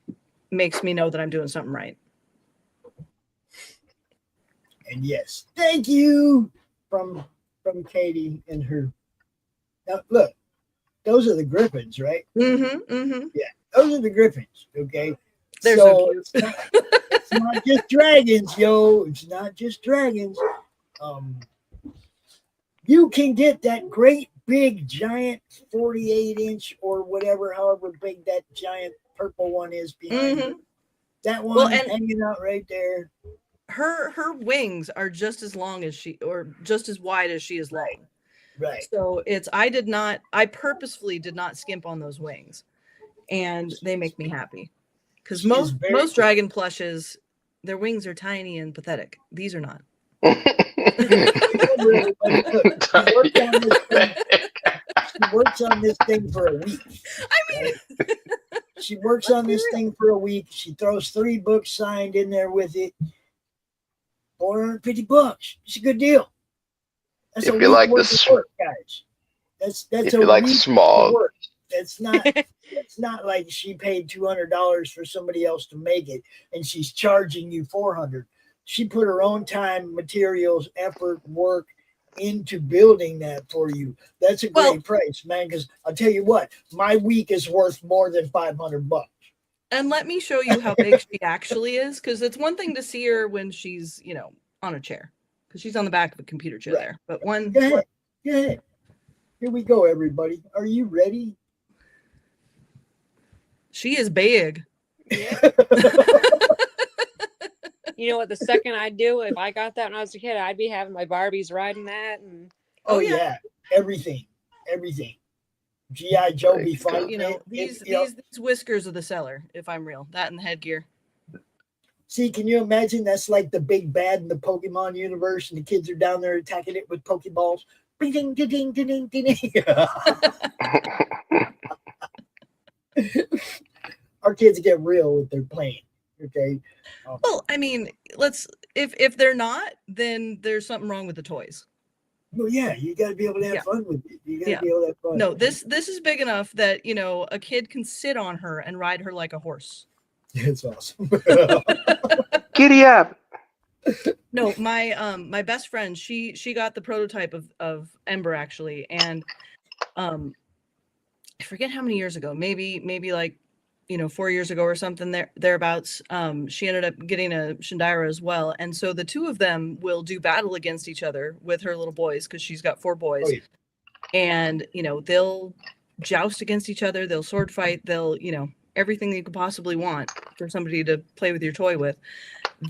makes me know that I'm doing something right. And yes, thank you from Katie and her. Now, look, those are the Griffins, right? Mm-hmm. Yeah, those are the Griffins, okay? They're so cute. It's not just dragons, yo. It's not just dragons. you can get that great big giant 48-inch or whatever, however big that giant purple one is behind her. That one hanging out right there. Her wings are just as long as she, or just as wide as she is long. Right. So I purposefully did not skimp on those wings, and they make me happy. Because most dragon plushes, their wings are tiny and pathetic. These are not. She works on this thing for a week. I mean, she works on this thing for a week. She throws 3 books signed in there with it. $450. It's a good deal. That's if you like this work, guys. That's if you like small. Work. That's not. It's not like she paid $200 for somebody else to make it, and she's charging you $400. She put her own time, materials, effort, work into building that for you. That's a great price, man. Because I'll tell you what, my week is worth more than $500. And let me show you how big she actually is, because it's one thing to see her when she's, on a chair, because she's on the back of a computer chair there. But Go ahead. Here we go, everybody. Are you ready? She is big. Yeah. You know what? The second I do, if I got that when I was a kid, I'd be having my Barbies riding that. And oh yeah, everything. G.I. Joe be fighting. These whiskers are the seller, if I'm real. That and the headgear. See, can you imagine? That's like the big bad in the Pokemon universe, and the kids are down there attacking it with Pokeballs. Ding, ding, ding, ding, ding, ding. Our kids get real with their playing. Okay. Well, I mean, if they're not, then there's something wrong with the toys. Well, yeah, you got to be able to have fun with it. You got to be able to have fun. No, this is big enough that a kid can sit on her and ride her like a horse. It's awesome. Giddy up. No, my best friend, she got the prototype of Ember actually, and I forget how many years ago, maybe like 4 years ago or something thereabouts. She ended up getting a Shindaira as well, and so the two of them will do battle against each other with her little boys, because she's got 4 boys. Oh, yeah. And they'll joust against each other, they'll sword fight, they'll everything that you could possibly want for somebody to play with your toy with.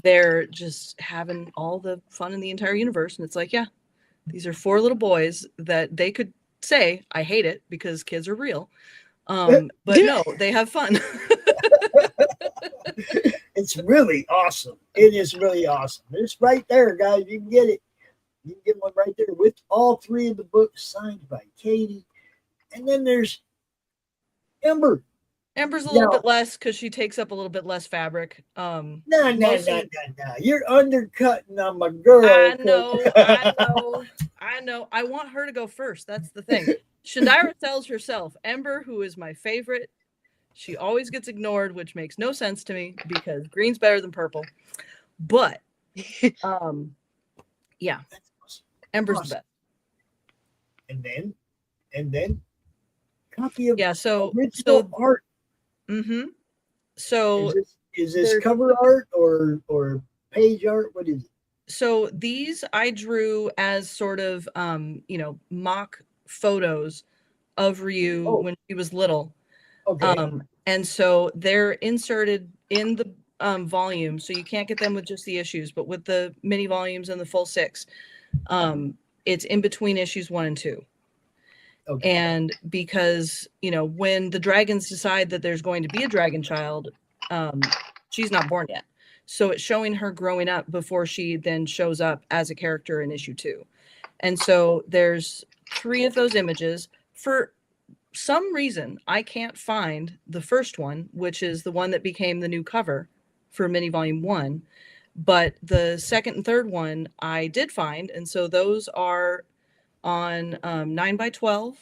They're just having all the fun in the entire universe, and it's like, yeah, these are 4 little boys that they could say I hate it because kids are real. But no, they have fun. It's really awesome. It is really awesome. It's right there, guys. You can get it. You can get one right there with all 3 of the books signed by Katie. And then there's Ember. Ember's a little bit less because she takes up a little bit less fabric. No. You're undercutting on my girl. I know. I want her to go first. That's the thing. Shindaira tells herself, Ember, who is my favorite, she always gets ignored, which makes no sense to me because green's better than purple. But, yeah, Ember's the best. And then, copy of original art. Mm-hmm. So is this cover art or page art? What is it? So these I drew as sort of mock photos of Ryu when she was little. Okay. And so they're inserted in the volume, so you can't get them with just the issues, but with the mini volumes and the full 6, it's in between issues 1 and 2. Okay. And because when the dragons decide that there's going to be a dragon child, she's not born yet, so it's showing her growing up before she then shows up as a character in issue 2. And so there's 3 of those images. For some reason, I can't find the first one, which is the one that became the new cover for mini volume 1, but the second and third one I did find. And so those are on 9x12.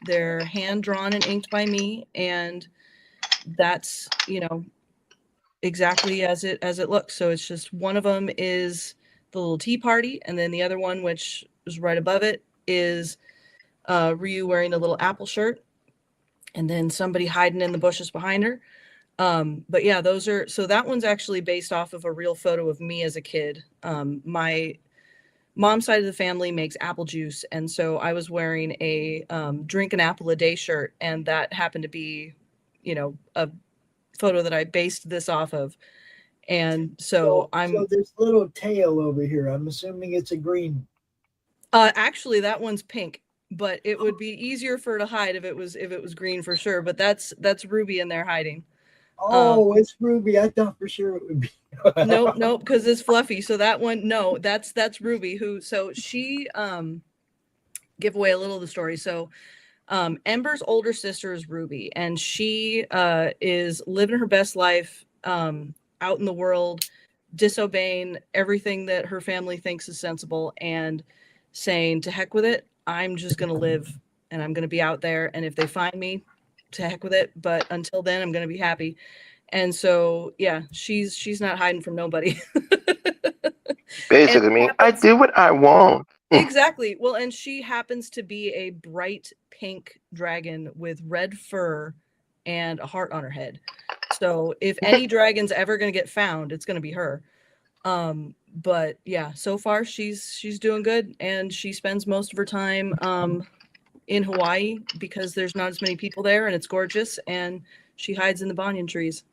They're hand drawn and inked by me, and that's exactly as it looks. So it's just one of them is the little tea party, and then the other one, which is right above it, is Ryu wearing a little apple shirt, and then somebody hiding in the bushes behind her. But yeah, so that one's actually based off of a real photo of me as a kid. My mom's side of the family makes apple juice, and so I was wearing a drink an apple a day shirt, and that happened to be, a photo that I based this off of. And so So this little tail over here, I'm assuming it's a green. Actually that one's pink, but it would be easier for her to hide if it was green for sure. But that's Ruby in there hiding. Oh, it's Ruby. I thought for sure it would be. Nope, because it's Fluffy. So that one, no, that's Ruby. So she give away a little of the story. So Ember's older sister is Ruby, and she is living her best life out in the world, disobeying everything that her family thinks is sensible, and saying, to heck with it, I'm just going to live, and I'm going to be out there, and if they find me, to heck with it, but until then I'm going to be happy. And so yeah, she's not hiding from nobody. Basically, I do what I want. Exactly. Well, and she happens to be a bright pink dragon with red fur and a heart on her head. So if any dragon's ever going to get found, it's going to be her. But yeah, so far she's doing good, and she spends most of her time in Hawaii because there's not as many people there, and it's gorgeous, and she hides in the banyan trees.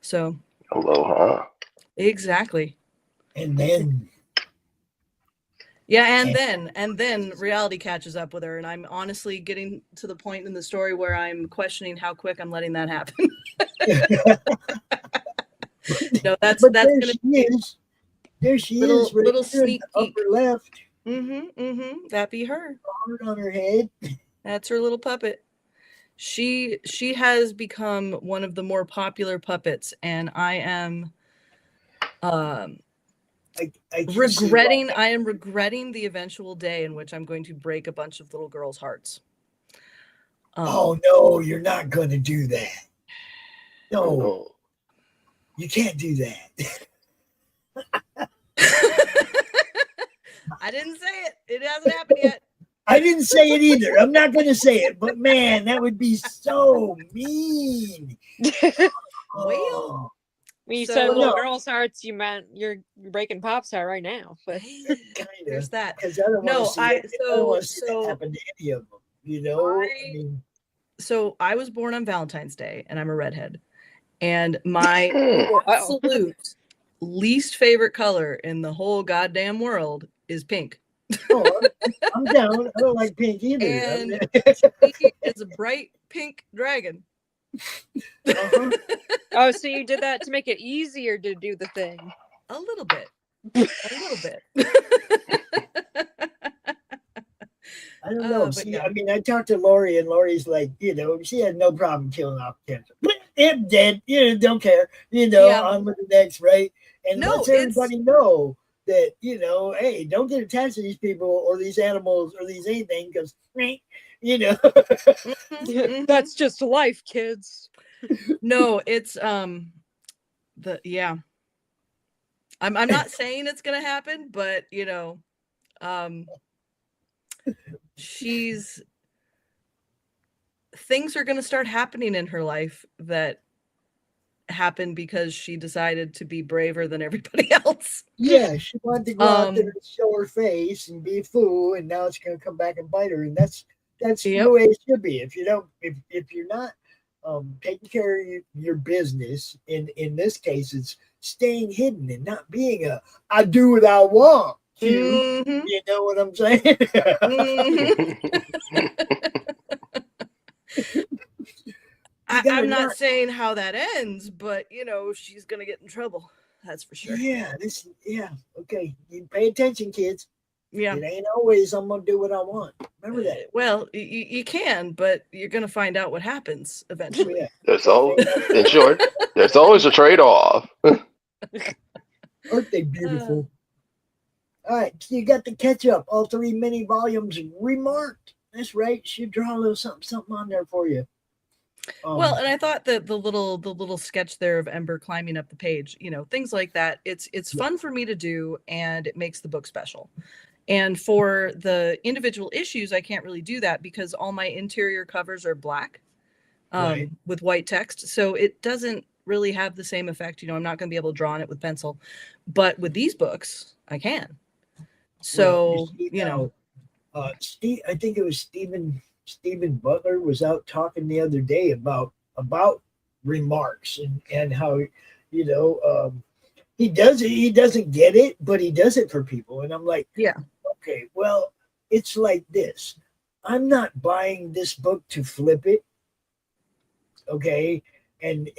So Aloha. Exactly. And then yeah, and then reality catches up with her, and I'm honestly getting to the point in the story where I'm questioning how quick I'm letting that happen. No, that's there gonna she is. There she is. Right little there in sneak the peek. upper left. That be her. Heart on her head. That's her little puppet. She has become one of the more popular puppets, and I am I am regretting the eventual day in which I'm going to break a bunch of little girls' hearts. Oh no, you're not going to do that. No, you can't do that. I didn't say it. It hasn't happened yet. I didn't say it either. I'm not going to say it, but man, that would be so mean. Well, when you so- said little No. girls' hearts, you meant you're breaking Pop's heart right now. But Kind there's that. Because I don't No, want to see I- it. I don't want to see so- that happen to any of them. You know? So I was born on Valentine's Day, and I'm a redhead. And my absolute least favorite color in the whole goddamn world is pink. Oh, I'm down. I don't like pink either. And she is a bright pink dragon. Uh-huh. oh, so you did that to make it easier to do the thing. A little bit. A little bit. I don't know. But See, yeah. I mean, I talked to Lori, and Lori's like, she had no problem killing off cancer. I'm dead. Don't care. Yeah. On with the next, right? And No, lets everybody know that, hey, don't get attached to these people or these animals or these anything because, Mhm. That's just life, kids. No, it's I'm not saying it's gonna happen, but things are gonna start happening in her life that happened because she decided to be braver than everybody else. Yeah, she wanted to go out there and show her face and be a fool, and now it's going to come back and bite her. And that's Yep. the way it should be. If you're not taking care of your business, in this case, it's staying hidden and not being I do what I want. Mhm. You know what I'm saying? I'm not saying how that ends, but she's gonna get in trouble. That's for sure. Yeah, okay. You pay attention, kids. Yeah. It ain't always I'm gonna do what I want. Remember that. Well, you can, but you're gonna find out what happens eventually. Yeah. In short, there's always a trade-off. Aren't they beautiful? All right, so you got the catch up, all 3 mini volumes remarked. That's right. Should draw a little something on there for you. Well, and I thought that the little sketch there of Ember climbing up the page, things like that. It's fun for me to do, and it makes the book special. And for the individual issues, I can't really do that because all my interior covers are black Right. with white text, so it doesn't really have the same effect. I'm not going to be able to draw on it with pencil, but with these books, I can. So, see you know, Steve, I think it was Stephen Butler was out talking the other day about remarks and how, you know, he does it. He doesn't get it, but he does it for people. And I'm like, yeah. okay, well, it's like this. I'm not buying this book to flip it. Okay. And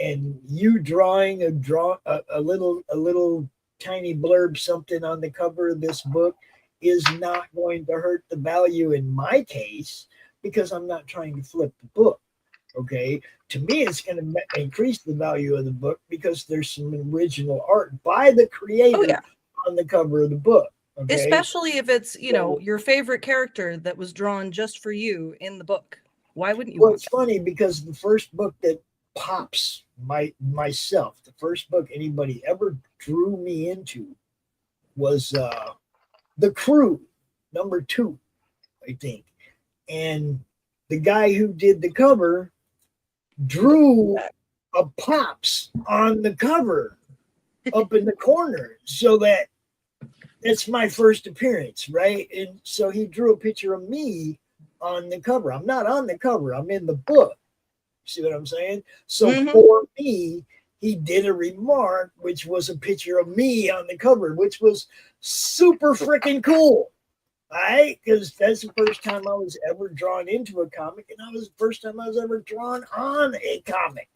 you drawing a little tiny blurb something on the cover of this book is not going to hurt the value in my case because I'm not trying to flip the book. Okay. To me, it's going to increase the value of the book because there's some original art by the creator Oh, yeah. on the cover of the book. Okay. Especially if it's, you know, your favorite character that was drawn just for you in the book. Why wouldn't you? Well, it's funny because the first book that pops myself, the first book anybody ever drew me into was The Crew, #2, I think. And the guy who did the cover drew a Pops on the cover up in the corner. So that's my first appearance, right? And so he drew a picture of me on the cover. I'm not on the cover, I'm in the book. See what I'm saying? So for me, he did a remark, which was a picture of me on the cover, which was super freaking cool. Right? Because that's the first time I was ever drawn into a comic, and that was the first time I was ever drawn on a comic.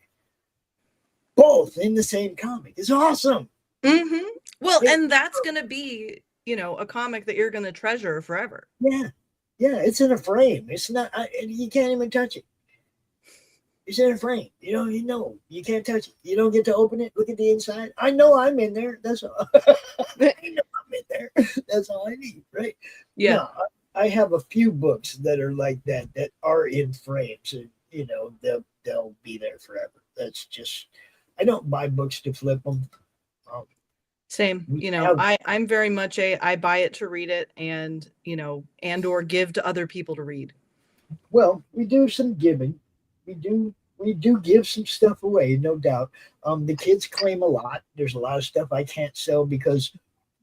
Both in the same comic. It's awesome. Well, and that's going to be, you know, a comic that you're going to treasure forever. Yeah. Yeah, it's in a frame. It's not, you can't even touch it. It's in a frame. You know, you can't touch it. You don't get to open it. Look at the inside. I know I'm in there. That's all. I know I'm in there. That's all I need, right? Yeah. No, I have a few books that are like that are in frames, and you know they'll be there forever. That's just, I don't buy books to flip them. Same. You know, I'm very much I buy it to read it, and you know, and or give to other people to read. Well, we do some giving. We do give some stuff away, no doubt. The kids claim a lot. There's a lot of stuff I can't sell because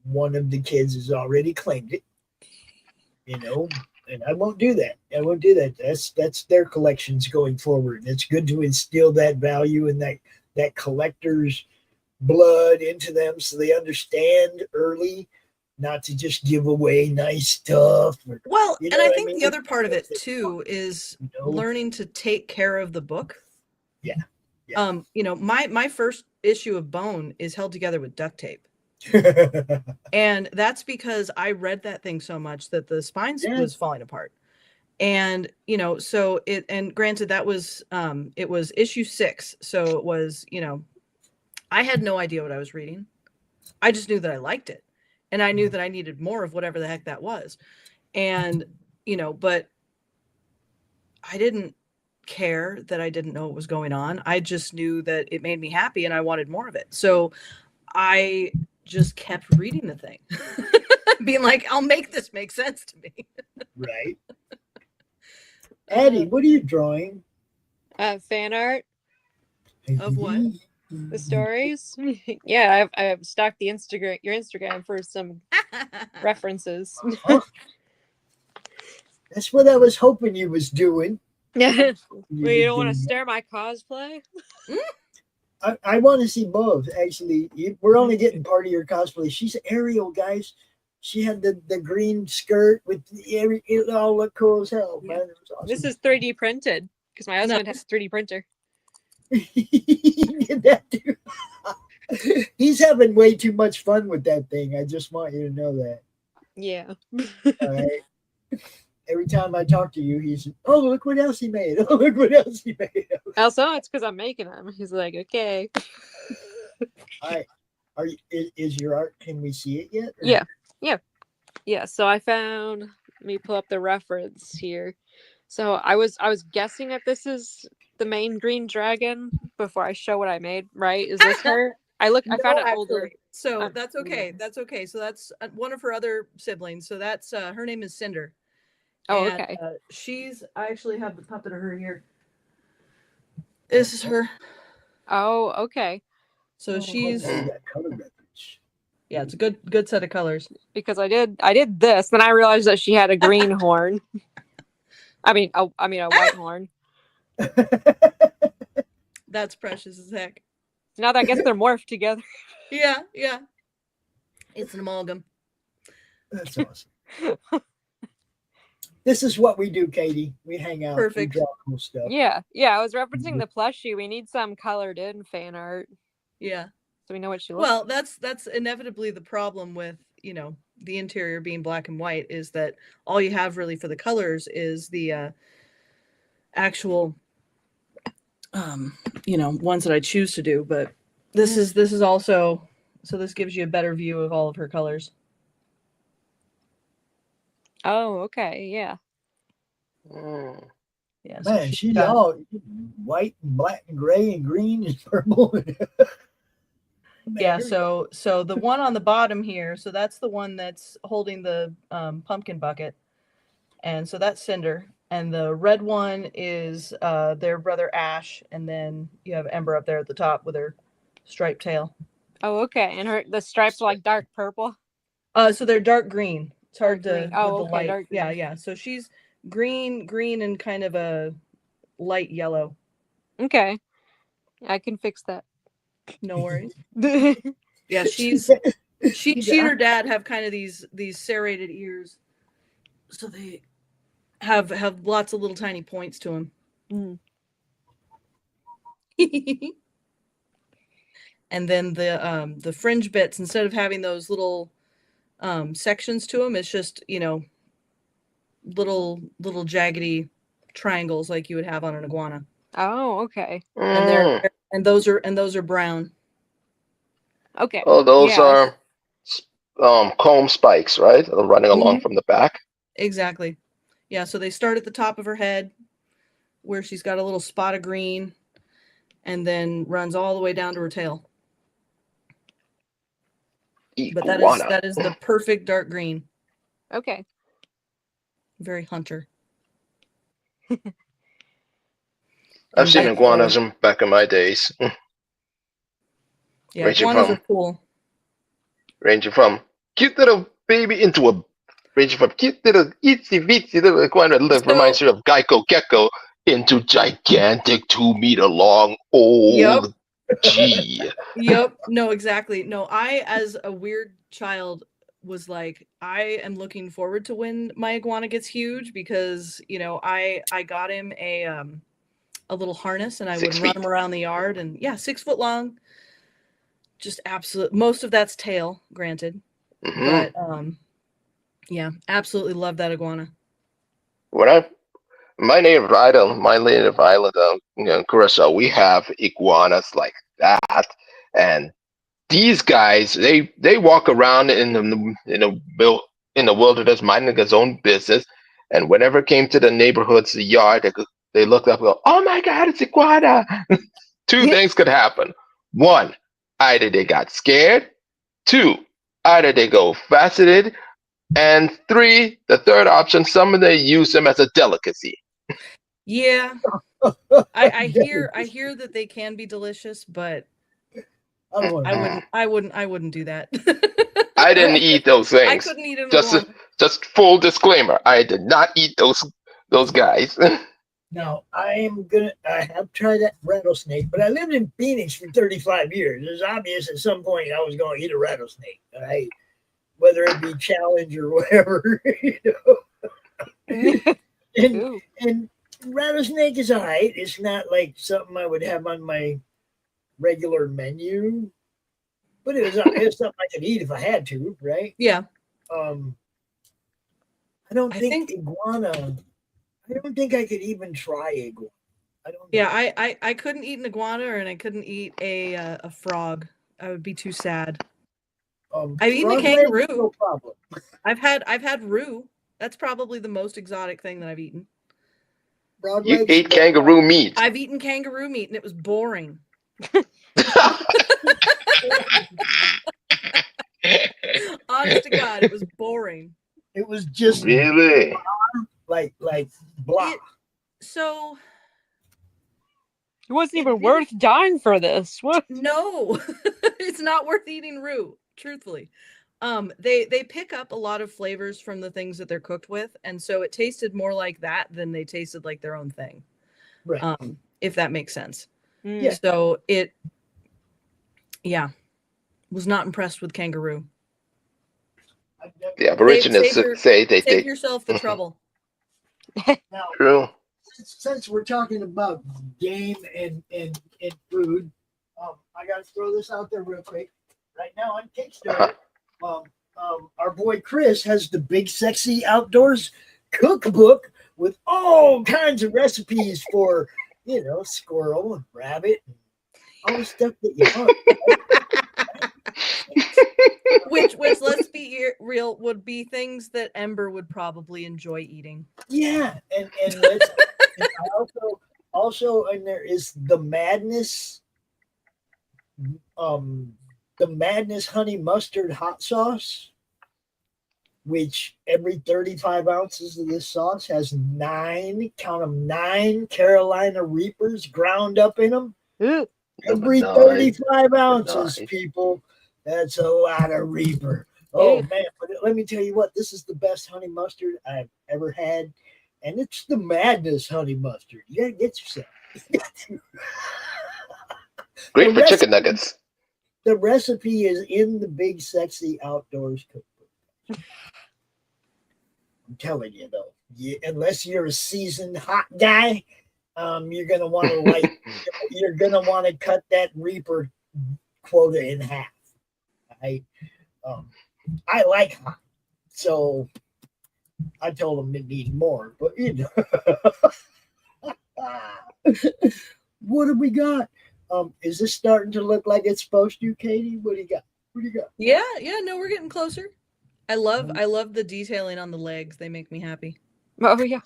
one of the kids has already claimed it. You know, and I won't do that. I won't do that. That's their collections going forward. And it's good to instill that value and that collector's blood into them so they understand early not to just give away nice stuff. Well, you know and I what think mean? the other part of it too is learning to take care of the book. Yeah. You know, my first issue of Bone is held together with duct tape. And that's because I read that thing so much that the spines was falling apart. And, you know, so and granted that was, it was issue 6. So it was, you know, I had no idea what I was reading. I just knew that I liked it. And I knew that I needed more of whatever the heck that was. And, you know, but I didn't care that I didn't know what was going on. I just knew that it made me happy and I wanted more of it. So I just kept reading the thing, being like, I'll make this make sense to me. Right. Addie, what are you drawing? Fan art. Of what? The stories. Yeah, I've stalked your Instagram for some references. That's what I was hoping you was doing. Yeah. Well, you don't want to stare my cosplay? I want to see both, actually. We're only getting part of your cosplay. She's Ariel, guys. She had the green skirt with it all looked cool as hell, man. It was awesome. This is 3D printed because my husband has a 3D printer. That dude. He's having way too much fun with that thing. I just want you to know that. Yeah. All right. Every time I talk to you, he's, oh, look what else he made. Oh, look what else he made. Also, it's because I'm making them. He's like, okay. All right. Is your art, can we see it yet? Or? Yeah. So I found, let me pull up the reference here. So I was guessing that this is the main green dragon before I show what I made, right? Is this her? I found it older. So that's okay. That's okay. So that's one of her other siblings. So that's her name is Cinder. Oh, and, okay. I actually have the puppet of her here. This is her. Oh, okay. So she's that color reference. Yeah, it's a good set of colors. Because I did this, then I realized that she had a green horn. I mean a white horn. That's precious as heck. Now that I guess they're morphed together. Yeah. It's an amalgam. That's awesome. This is what we do, Katie. We hang out. Perfect. We draw cool stuff. Yeah. I was referencing the plushie. We need some colored in fan art. Yeah. So we know what she looks Well, that's inevitably the problem with, the interior being black and white, is that all you have really for the colors is the actual ones that I choose to do, but this is also, so this gives you a better view of all of her colors. Oh, okay, yeah. Yeah, Man, she's all white and black and gray and green and purple. Yeah, so the one on the bottom here, so that's the one that's holding the pumpkin bucket, and so that's Cinder, and the red one is their brother Ash, and then you have Ember up there at the top with her striped tail. Oh, okay, and the stripes are like dark purple. So they're dark green. It's hard to with the light. Dark green. Yeah. So she's green, and kind of a light yellow. Okay, I can fix that. No worries. Yeah, she and her dad have kind of these serrated ears, so they have lots of little tiny points to them. Mm. And then the fringe bits, instead of having those little sections to them, it's just little jaggedy triangles like you would have on an iguana. Oh, okay. And those are brown. Okay. Oh, those are comb spikes, right? Running along from the back. Exactly. Yeah, so they start at the top of her head where she's got a little spot of green, and then runs all the way down to her tail. But that is the perfect dark green. Okay. Very hunter. I've seen iguanas back in my days. Yeah, iguanas are cool. Ranging from cute little baby ranging from cute little itsy bitsy little iguana that reminds you of Geico Gecko into gigantic 2-meter long old G. Yep. No, exactly. No, I, as a weird child, was like, I am looking forward to when my iguana gets huge, because I got him a little harness, and I would run him around the yard, and 6 foot long. Just absolute. Most of that's tail, granted, but absolutely love that iguana. My native island, Curacao, we have iguanas like that, and these guys, they walk around in the wilderness, minding his own business, and whenever it came to the neighborhood's yard, they looked up and go, "Oh my God, it's iguana!" Two things could happen. One, either they got scared. Two, either they go faceted. And three, the third option, some of them use them as a delicacy. Yeah, I hear that they can be delicious, but I wouldn't do that. I didn't eat those things. I couldn't eat them. Just full disclaimer, I did not eat those guys. No, I have tried that rattlesnake, but I lived in Phoenix for 35 years. It was obvious at some point I was going to eat a rattlesnake, right? Whether it be challenge or whatever, and rattlesnake is all right. It's not like something I would have on my regular menu, but it was something I could eat if I had to, right? Yeah. I don't think iguana. I don't think I could even try iguana. I couldn't eat an iguana, and I couldn't eat a frog. I would be too sad. I've eaten a kangaroo. No problem. I've had roo. That's probably the most exotic thing that I've eaten. You ate kangaroo meat. I've eaten kangaroo meat, and it was boring. Honest to God, it was boring. It was just really like blah. So it wasn't even worth dying for this. What? No, it's not worth eating roo. truthfully. They pick up a lot of flavors from the things that they're cooked with, and so it tasted more like that than they tasted like their own thing. Right. If that makes sense. Mm. So it, yeah, was not impressed with kangaroo. The Aborigines say they save think. yourself the trouble. Now, True. since we're talking about game and food, I got to throw this out there real quick. Right now on Kickstarter, our boy Chris has the Big Sexy Outdoors cookbook with all kinds of recipes for, squirrel and rabbit and all the stuff that you want. which let's be real, would be things that Ember would probably enjoy eating. Yeah, and let's and also and there is the Madness honey mustard hot sauce, which every 35 ounces of this sauce has 9 Carolina Reapers ground up in them. Ooh. Every 35 ounces, people. That's a lot of Reaper. Oh, man. But let me tell you what, this is the best honey mustard I've ever had. And it's the Madness honey mustard. You got to get yourself. Great for chicken nuggets. The recipe is in the Big Sexy Outdoors cookbook. I'm telling you, though, unless you're a seasoned hot guy, you're gonna want to cut that Reaper quota in half. I like hot, so I told them it needs more. But what have we got? Is this starting to look like it's supposed to, Katie? What do you got? Yeah, no, we're getting closer. I love the detailing on the legs. They make me happy. Oh yeah.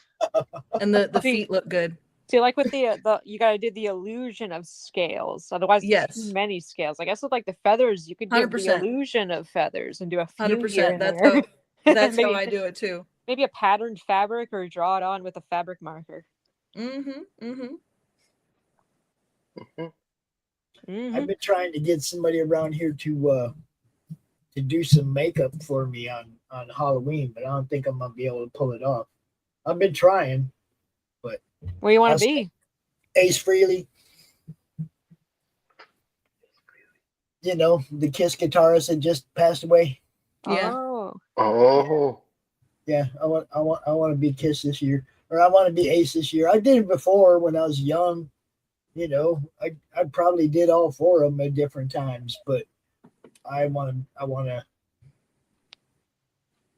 And the feet look good. See, like with the you gotta do the illusion of scales. Otherwise, yes, too many scales. I guess with like the feathers, you could do 100%. the illusion of feathers and do a few 100%. here and That's there. that's how I do it too. Maybe a patterned fabric or draw it on with a fabric marker. I've been trying to get somebody around here to do some makeup for me on Halloween, but I don't think I'm gonna be able to pull it off. I've been trying, but where you want to be? Ace Frehley, the Kiss guitarist that just passed away. Yeah. Oh. Yeah, I want to be Kiss this year, or I want to be Ace this year. I did it before when I was young. I probably did all 4 of them at different times, but I want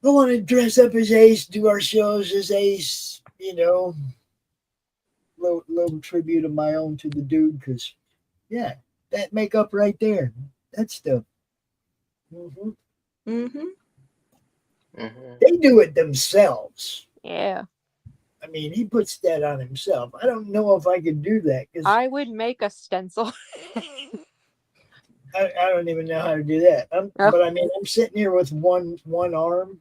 to dress up as Ace, do our shows as Ace, little tribute of my own to the dude, because that makeup right there, that stuff. They do it themselves. Yeah. I mean, he puts that on himself. I don't know if I could do that. I would make a stencil. I don't even know how to do that. But I mean, I'm sitting here with one arm,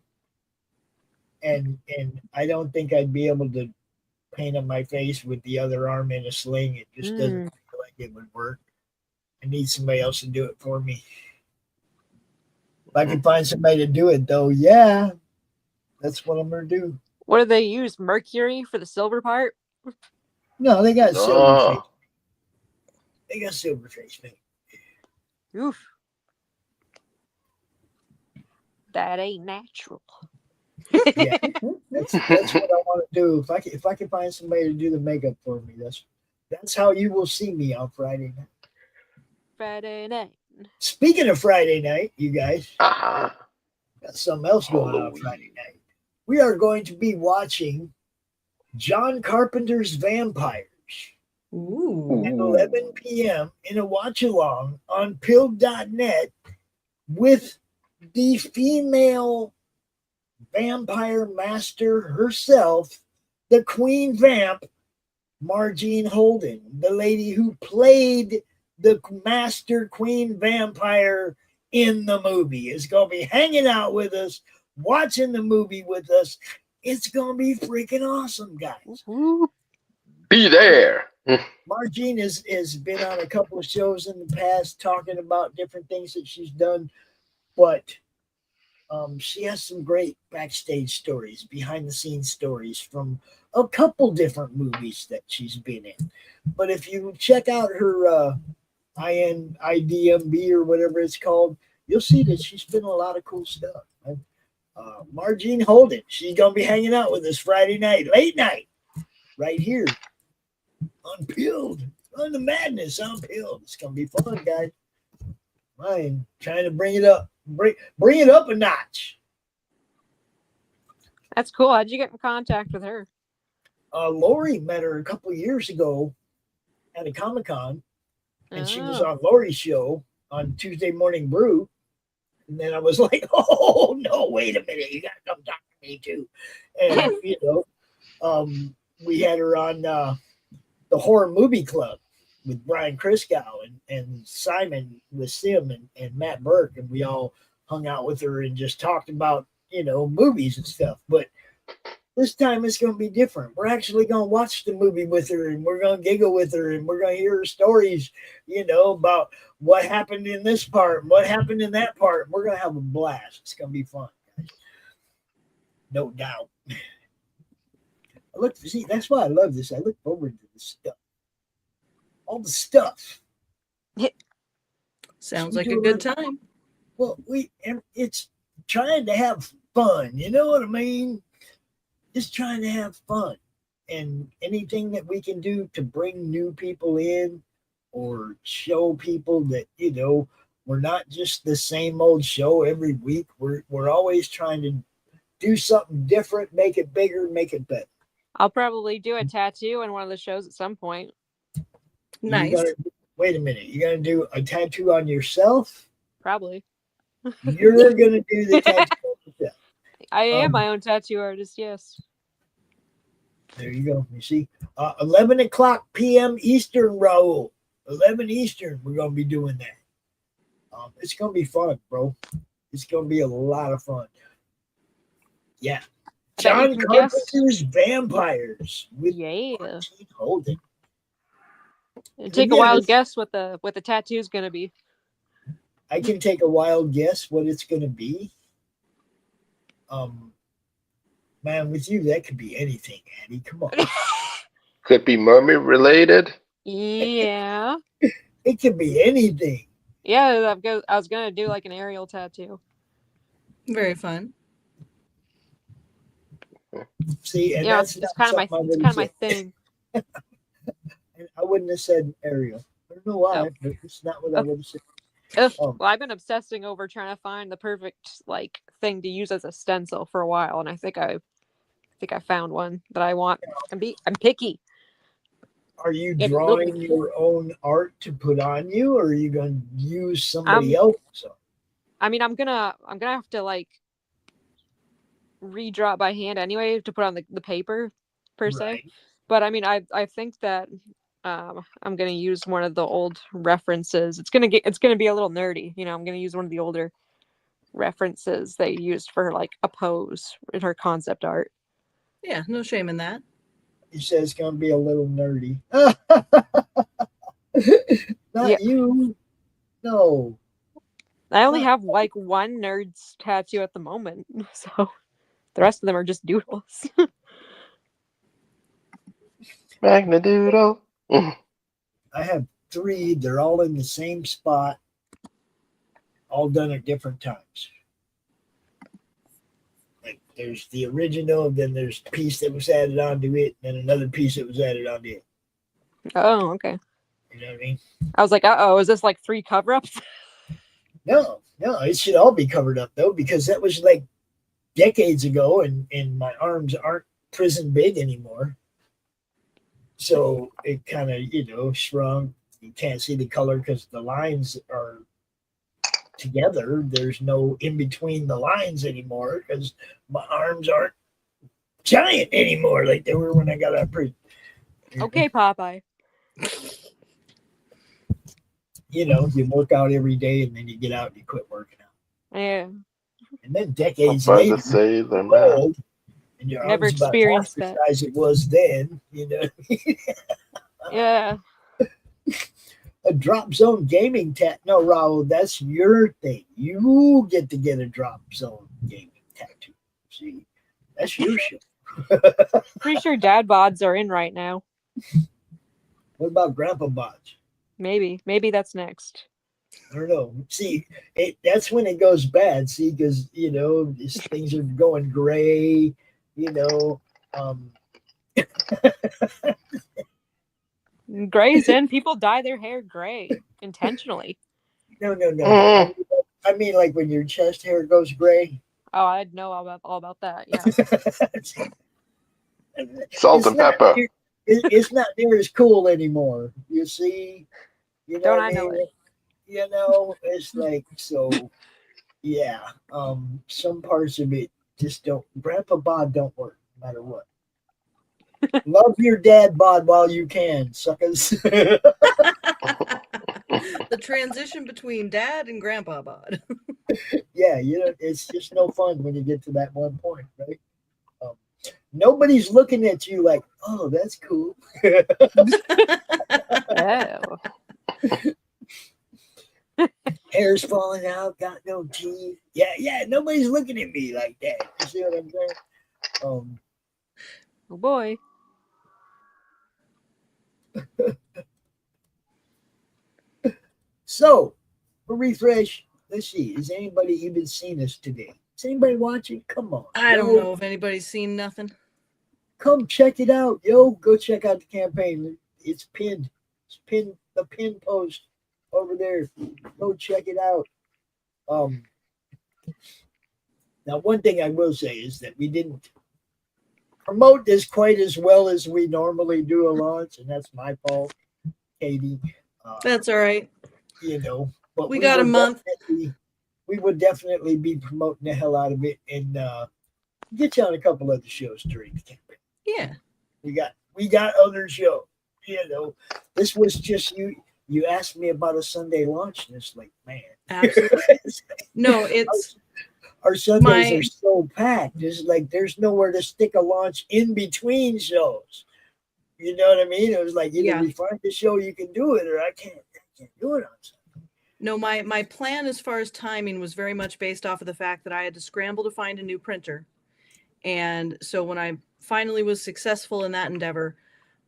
and I don't think I'd be able to paint on my face with the other arm in a sling. It just doesn't feel like it would work. I need somebody else to do it for me. If I can find somebody to do it, though, that's what I'm gonna do. What do they use? Mercury for the silver part? No, they got silver face. They got silver face, man. Oof. That ain't natural. Yeah, that's what I want to do. If I can find somebody to do the makeup for me, that's how you will see me on Friday night. Friday night. Speaking of Friday night, you guys, got something else going on Friday night. We are going to be watching John Carpenter's Vampires at 11 p.m. in a watch-along on Pilled.net with the female vampire master herself, the Queen Vamp, Margene Holden, the lady who played the master Queen Vampire in the movie, is going to be hanging out with us, watching the movie with us. It's going to be freaking awesome, guys. Be there. Margene has been on a couple of shows in the past talking about different things that she's done but she has some great backstage stories, behind the scenes stories from a couple different movies that she's been in. But if you check out her IDMB or whatever it's called, you'll see that she's been in a lot of cool stuff. Margene Holden, she's going to be hanging out with us Friday night, late night, right here on Pilled, on the Madness on Pilled. It's going to be fun, guys. I'm trying to bring it up, bring it up a notch. That's cool. How'd you get in contact with her? Lori met her a couple of years ago at a Comic-Con, and she was Oh. on Lori's show on Tuesday Morning Brew. And then I was like, oh, no, wait a minute. You got to come talk to me, too. And, you know, we had her on the Horror Movie Club with Brian Kriskow and Simon with Sim and Matt Burke. And we all hung out with her and just talked about, you know, movies and stuff. But this time it's going to be different. We're actually going to watch the movie with her, and we're going to giggle with her, and we're going to hear her stories, you know, about what happened in this part, and what happened in that part. We're going to have a blast. It's going to be fun, guys. No doubt. See, that's why I love this. I look forward to this stuff. All the stuff. Sounds like a good time. Well, it's trying to have fun. You know what I mean? Just trying to have fun, and anything that we can do to bring new people in or show people that, you know, we're not just the same old show every week. We're always trying to do something different, make it bigger, make it better. I'll probably do a tattoo in one of the shows at some point. Nice. Wait a minute. You're going to do a tattoo on yourself? Probably. You're going to do the tattoo on yourself. I am my own tattoo artist, yes. There you go. You see, 11 o'clock p.m. Eastern, Raul. 11 Eastern, we're going to be doing that. It's going to be fun, bro. It's going to be a lot of fun. Yeah. John Carpenter's Vampires with Margene Holden. Take a wild guess what the tattoo's going to be. I can take a wild guess what it's going to be. Man, with you, that could be anything, Addie. Come on. Could be mermaid related. Yeah. It could be anything. Yeah, I was going to do like an Ariel tattoo. Very fun. See, and yeah, that's it's kind of my thing. I wouldn't have said Ariel. I don't know why, but it's not what I would have said. Well, I've been obsessing over trying to find the perfect like thing to use as a stencil for a while, and I think I found one that I want. I'm picky. Are you drawing your own art to put on you, or are you going to use somebody else? I mean, I'm gonna have to like redraw it by hand anyway to put on the paper per se. But I mean, I think that I'm gonna use one of the old references. It's gonna be a little nerdy, you know. I'm gonna use one of the older references they used for like a pose in her concept art. Yeah, no shame in that. You said it's gonna be a little nerdy. Not you. No. I only have like one nerd's tattoo at the moment, so the rest of them are just doodles. Magnadoodle. I have 3. They're all in the same spot, all done at different times. Like there's the original, then there's a piece that was added onto it, and then another piece that was added onto it. Oh, okay. You know what I mean? I was like, is this like 3 cover-ups? No, it should all be covered up though, because that was like decades ago, and my arms aren't prison big anymore. So it kind of, you know, shrunk. You can't see the color because the lines are together. There's no in between the lines anymore because my arms aren't giant anymore like they were when I got out of prison. Okay, Popeye. You know, you work out every day and then you get out and you quit working out. Yeah. And then decades I'm later, about to say them you're old, and your Never arms about experienced half the that. size it was then, you know. Yeah. A drop zone gaming tat. No, Raul, that's your thing. You get to get a drop zone gaming tattoo. See, that's your show. Pretty sure dad bods are in right now. What about grandpa bods? Maybe that's next. I don't know. See, that's when it goes bad. See, because things are going gray. Um, Gray's in. People dye their hair gray intentionally. no. I mean, like when your chest hair goes gray. Oh, I know all about that. Yeah. Salt and pepper. It's not near as cool anymore. You see, Don't I know it? It's like so. Yeah, some parts of it just don't. Grandpa bod don't work no matter what. Love your dad bod while you can, suckers. The transition between dad and grandpa bod. Yeah, it's just no fun when you get to that one point, right? Nobody's looking at you like, oh, that's cool. Oh. Hair's falling out, got no teeth. Yeah, nobody's looking at me like that. You see what I'm saying? Oh boy. So, for refresh, let's see. Has anybody even seen us today? Is anybody watching? Come on. I don't know if anybody's seen nothing. Come check it out. Yo, go check out the campaign. It's pinned. It's pinned, the pin post over there. Go check it out. Now, one thing I will say is that we didn't promote this quite as well as we normally do a launch, and that's my fault, Katie. That's all right. But We got a month. We would definitely be promoting the hell out of it and get you on a couple other shows during the campaign. Yeah. We got other shows. This was just you asked me about a Sunday launch, and it's like, man. Absolutely. No, it's our Sundays are so packed. It's like there's nowhere to stick a launch in between shows. You know what I mean? It was like either we find the show you can do it, or I can't do it on Sunday. No, my plan as far as timing was very much based off of the fact that I had to scramble to find a new printer. And so when I finally was successful in that endeavor,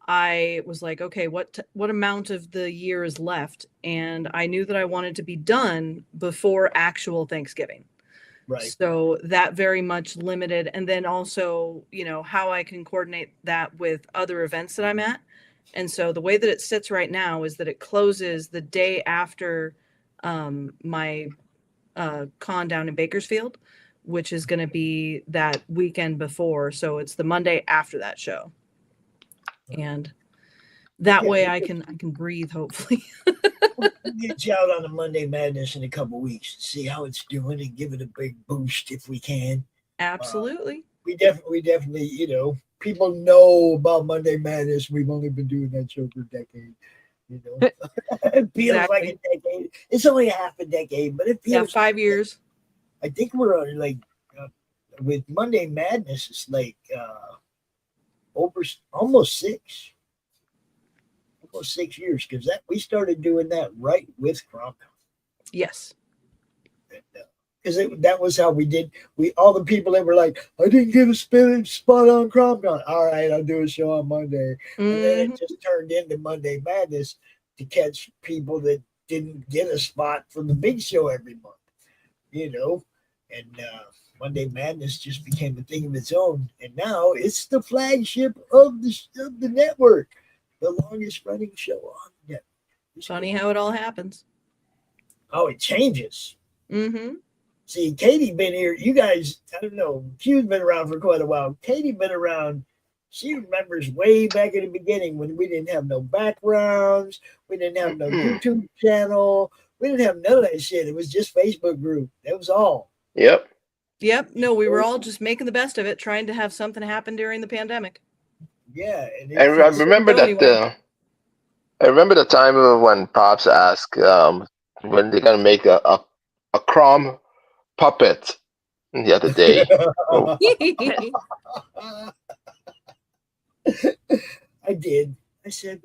I was like, okay, what amount of the year is left? And I knew that I wanted to be done before actual Thanksgiving. Right. So that very much limited. And then also, how I can coordinate that with other events that I'm at. And so the way that it sits right now is that it closes the day after my con down in Bakersfield, which is going to be that weekend before. So it's the Monday after that show. And that way I can breathe, hopefully. We'll get you out on the Monday Madness in a couple weeks to see how it's doing and give it a big boost if we can. Absolutely. We definitely, people know about Monday Madness. We've only been doing that show for a decade. It feels like a decade. It's only half a decade, but it feels 5 years. I think we're on with Monday Madness, it's like over almost 6. Almost 6 years, because we started doing that right with CromCon. Yes. Because that was how we did. All the people that were like, I didn't get a spot on CromCon. All right, I'll do a show on Monday. Mm-hmm. And then it just turned into Monday Madness to catch people that didn't get a spot for the big show every month. And Monday Madness just became a thing of its own. And now it's the flagship of the network. The longest running show on the network. It's funny how it all happens. Oh, it changes. Mm-hmm. See, Katie been here. You guys, I don't know. Q's been around for quite a while. Katie been around. She remembers way back in the beginning when we didn't have no backgrounds. We didn't have no YouTube channel. We didn't have none of that shit. It was just Facebook group. That was all. Yep. No, we were all just making the best of it, trying to have something happen during the pandemic. Yeah. I remember that. I remember the time when Pops asked when they're gonna make a Crom puppet the other day. I did. I said,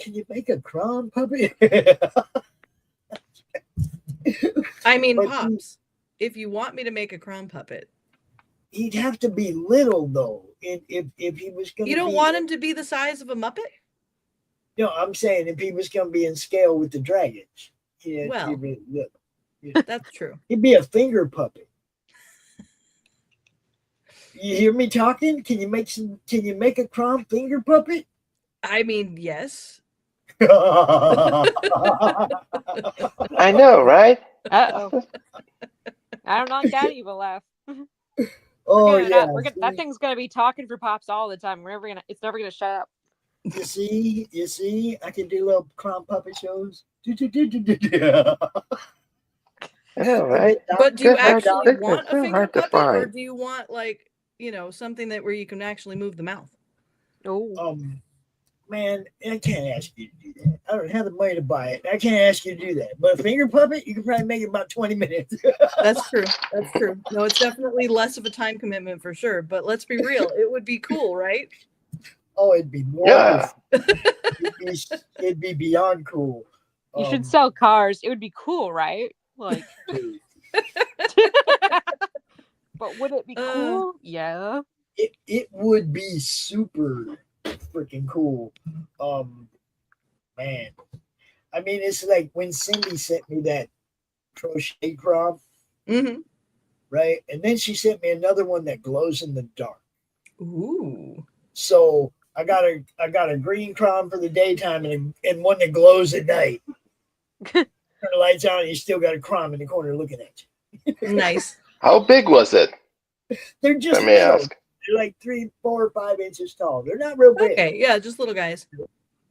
can you make a clown puppet? I mean, But Pops, if you want me to make a clown puppet, he'd have to be little though. If he was going to, you don't want him to be the size of a Muppet? No, I'm saying if he was going to be in scale with the dragons. Well, you know, that's true. he'd be a finger puppet. You hear me talking? Can you make a clown finger puppet? I mean, yes. I know, right? Uh-oh. I don't know, Daddy will laugh. Oh yeah, that thing's gonna be talking for Pops all the time. It's never gonna shut up. You see, I can do little clown puppet shows. I know, right? But do you actually They're want a so finger hard to puppet, or find. do you want like, you know, something that where you can actually move the mouth? Oh, Man, I can't ask you to do that. I don't have the money to buy it. I can't ask you to do that. But a finger puppet, you can probably make it about 20 minutes. That's true. That's true. No, it's definitely less of a time commitment for sure. But let's be real, it would be cool, right? Oh, it'd be wonderful. It'd be beyond cool. you should sell cars. It would be cool, right? Like, but would it be cool? Yeah. It would be super freaking cool. Man. I mean, it's like when Cindy sent me that crochet prom, right? And then she sent me another one that glows in the dark. Ooh. So I got a green crom for the daytime and one that glows at night. Turn the lights on and you still got a crom in the corner looking at you. Nice. How big was it? They're just Let me ask. They're like 3, 4, or 5 inches tall. They're not real big. Okay, yeah, just little guys.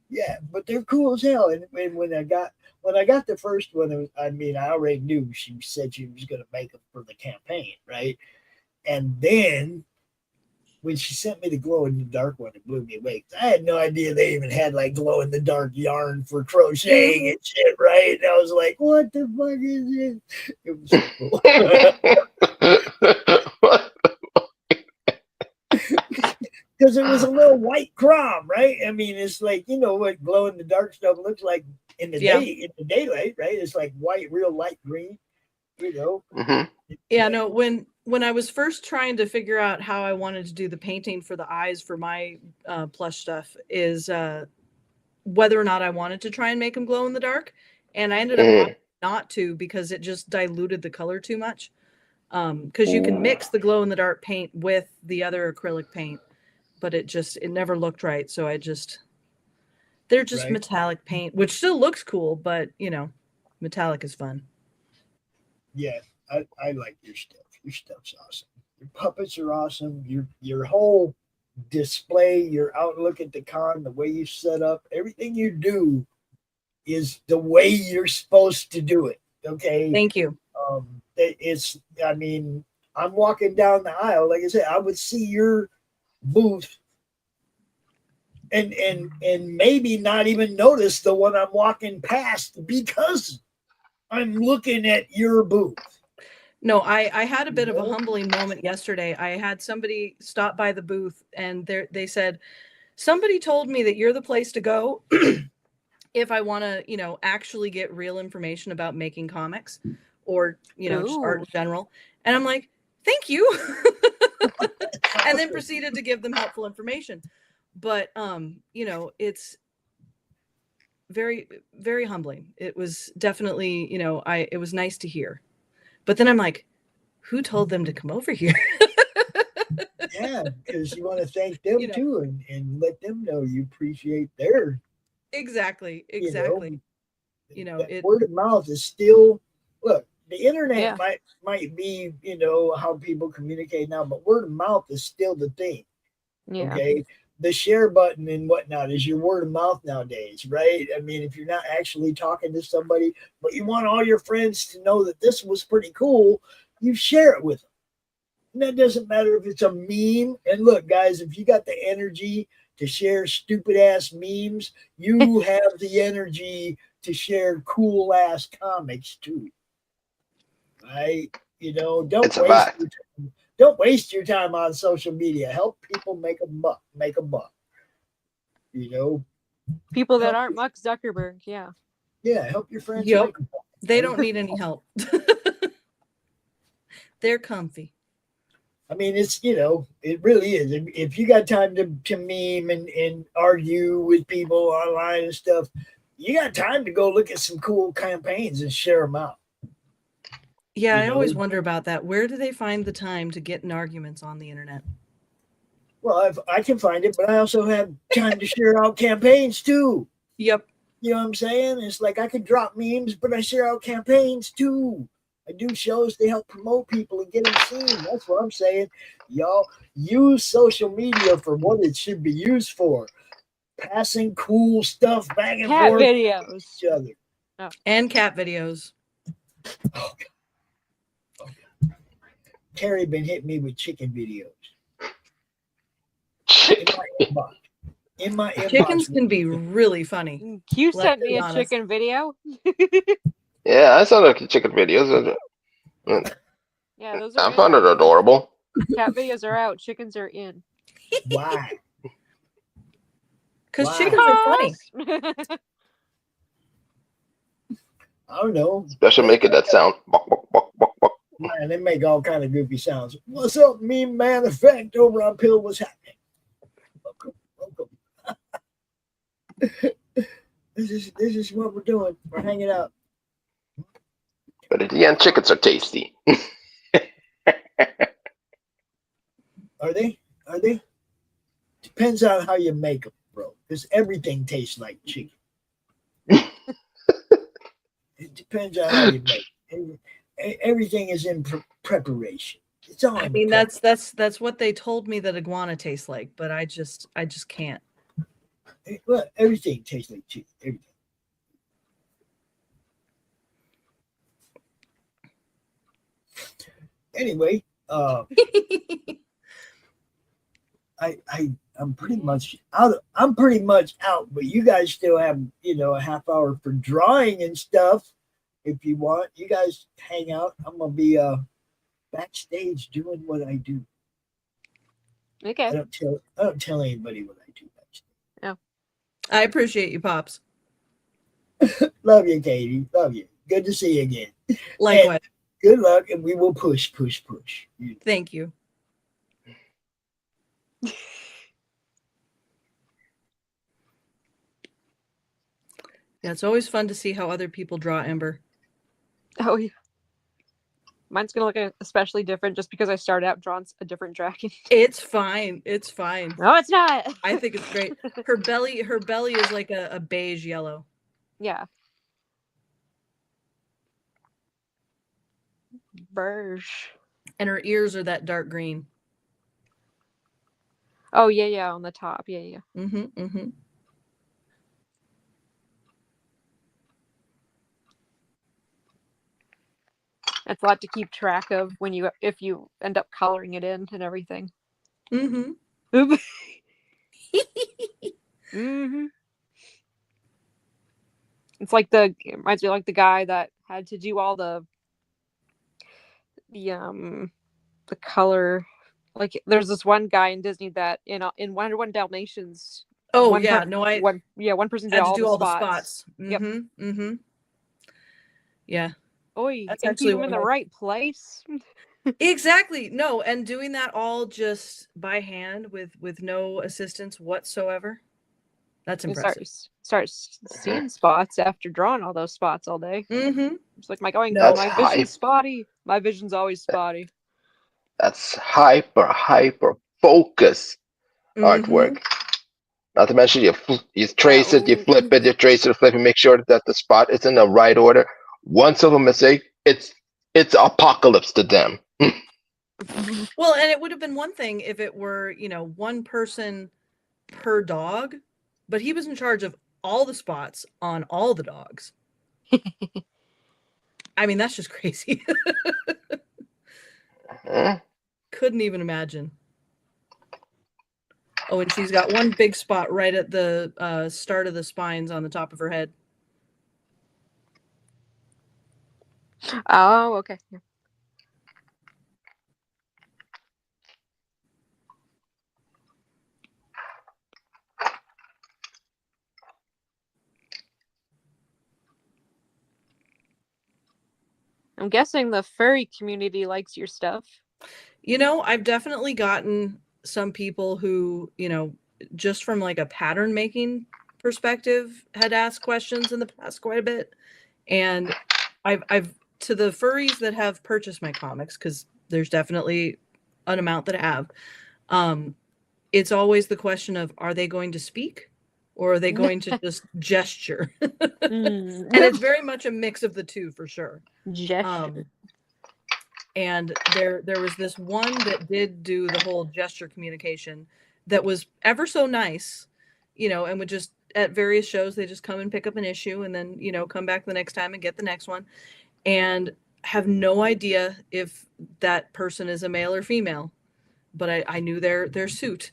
Yeah, but they're cool as hell. And when I got the first one, I already knew she said she was going to make them for the campaign, right? And then when she sent me the glow in the dark one, it blew me away. I had no idea they even had like glow in the dark yarn for crocheting and shit, right? And I was like, what the fuck is this? It was so cool. Because it was a little white crom, right? I mean, it's like, you know what glow in the dark stuff looks like in the daylight, right? It's like white, real light green, you know. Yeah, no, when I was first trying to figure out how I wanted to do the painting for the eyes for my plush stuff is whether or not I wanted to try and make them glow in the dark. And I ended up not to, because it just diluted the color too much. Because you can mix the glow in the dark paint with the other acrylic paint, but it never looked right. So they're just metallic paint, which still looks cool, but you know, metallic is fun. Yeah, I like your stuff. Your stuff's awesome. Your puppets are awesome. Your whole display, your outlook at the con, the way you set up, everything you do is the way you're supposed to do it. Okay. Thank you. I'm walking down the aisle, like I said, I would see your booth and maybe not even notice the one I'm walking past because I'm looking at your booth. No, I had a bit of a humbling moment yesterday. I had somebody stop by the booth and they said, somebody told me that you're the place to go if I want to, you know, actually get real information about making comics or, you know, just art in general. And I'm like, thank you. And then proceeded to give them helpful information. But, you know, it's very, very humbling. It was definitely, you know, it was nice to hear. But then I'm like, who told them to come over here? Yeah, because you want to thank them too and let them know you appreciate their. Exactly. You know, word of mouth is still, look, the internet might be, you know, how people communicate now, but word of mouth is still the thing. Yeah. Okay. The share button and whatnot is your word of mouth nowadays, right? I mean, if you're not actually talking to somebody, but you want all your friends to know that this was pretty cool, you share it with them. And that doesn't matter if it's a meme. And look, guys, if you got the energy to share stupid ass memes, you have the energy to share cool ass comics too. Right? You know, don't waste your time on social media. Help people make a buck. You know, People that aren't Mark Zuckerberg, yeah. Yeah, help your friends. Yep. make them. They don't need any help. They're comfy. I mean, it's, it really is. If you got time to meme and argue with people online and stuff, you got time to go look at some cool campaigns and share them out. Yeah, You I know? always wonder about that. Where do they find the time to get in arguments on the internet? Well, I can find it, but I also have time to share out campaigns too. Yep. You know what I'm saying? It's like I could drop memes, but I share out campaigns too. I do shows to help promote people and get them seen. That's what I'm saying. Y'all use social media for what it should be used for. Passing cool stuff back and Cat forth videos. with each other. Oh. And cat videos. Oh, God. Terry been hitting me with chicken videos. In my inbox. Chickens can be really funny. Q Let's sent be me a honest. chicken video. Yeah, I saw the chicken videos. Yeah, those are I found it adorable. Cat videos are out. Chickens are in. Why? Because Wow. chickens are funny. I don't know. Especially making that sound. Buck, buck, buck, buck, buck. Man, they make all kind of goofy sounds. What's up, meme man effect over on Pill? What's happening? Welcome. This is what we're doing. We're hanging out. But at the end, chickens are tasty. Are they? Are they? Depends on how you make them, bro. Because everything tastes like chicken. It depends on how you make it. Everything is in preparation. It's all. I mean, that's what they told me that iguana tastes like, but I just can't. Well, everything tastes like chicken. Everything. Anyway, I'm pretty much out. I'm pretty much out, but you guys still have a half hour for drawing and stuff. If you want, you guys hang out. I'm gonna be backstage doing what I do. Okay. I don't tell anybody what I do backstage. Oh. I appreciate you, Pops. Love you, Katie. Love you. Good to see you again. Likewise. And good luck, and we will push. Thank you. Yeah, it's always fun to see how other people draw Ember. Oh yeah. Mine's gonna look especially different just because I started out drawing a different dragon. It's fine. It's fine. No, it's not. I think it's great. Her belly is like a beige yellow. Yeah. Burge. And her ears are that dark green. Oh yeah, on the top. Yeah. Mm-hmm. It's a lot to keep track of if you end up coloring it in and everything. Mm-hmm. Mm-hmm. It reminds me like the guy that had to do all the color. Like there's this one guy in Disney that in 101 Dalmatians. Oh one yeah, one person did had to all do the all spots. the spots. Mm-hmm. Yep. Mm-hmm. Yeah. Oy, That's and actually keep them in the right place. Exactly. No, and doing that all just by hand with no assistance whatsoever. That's You impressive. start seeing spots after drawing all those spots all day. Mm-hmm. It's like my That's vision's spotty. My vision's always spotty. That's hyper focus artwork. Not to mention you trace it, you flip it, you trace it, flip it, make sure that the spot is in the right order. Once of a mistake, it's apocalypse to them. Well, and it would have been one thing if it were, one person per dog, but he was in charge of all the spots on all the dogs. I mean, that's just crazy. Couldn't even imagine. Oh, and she's got one big spot right at the start of the spines on the top of her head. Oh, okay. Yeah. I'm guessing the furry community likes your stuff. You know, I've definitely gotten some people who, you know, just from like a pattern making perspective had asked questions in the past quite a bit. And I've to the furries that have purchased my comics, because there's definitely an amount that have, it's always the question of, are they going to speak or are they going to just gesture? And it's very much a mix of the two for sure. Gesture. And there was this one that did do the whole gesture communication that was ever so nice, you know, and would just at various shows they just come and pick up an issue and then, you know, come back the next time and get the next one, and have no idea if that person is a male or female, but I knew their suit,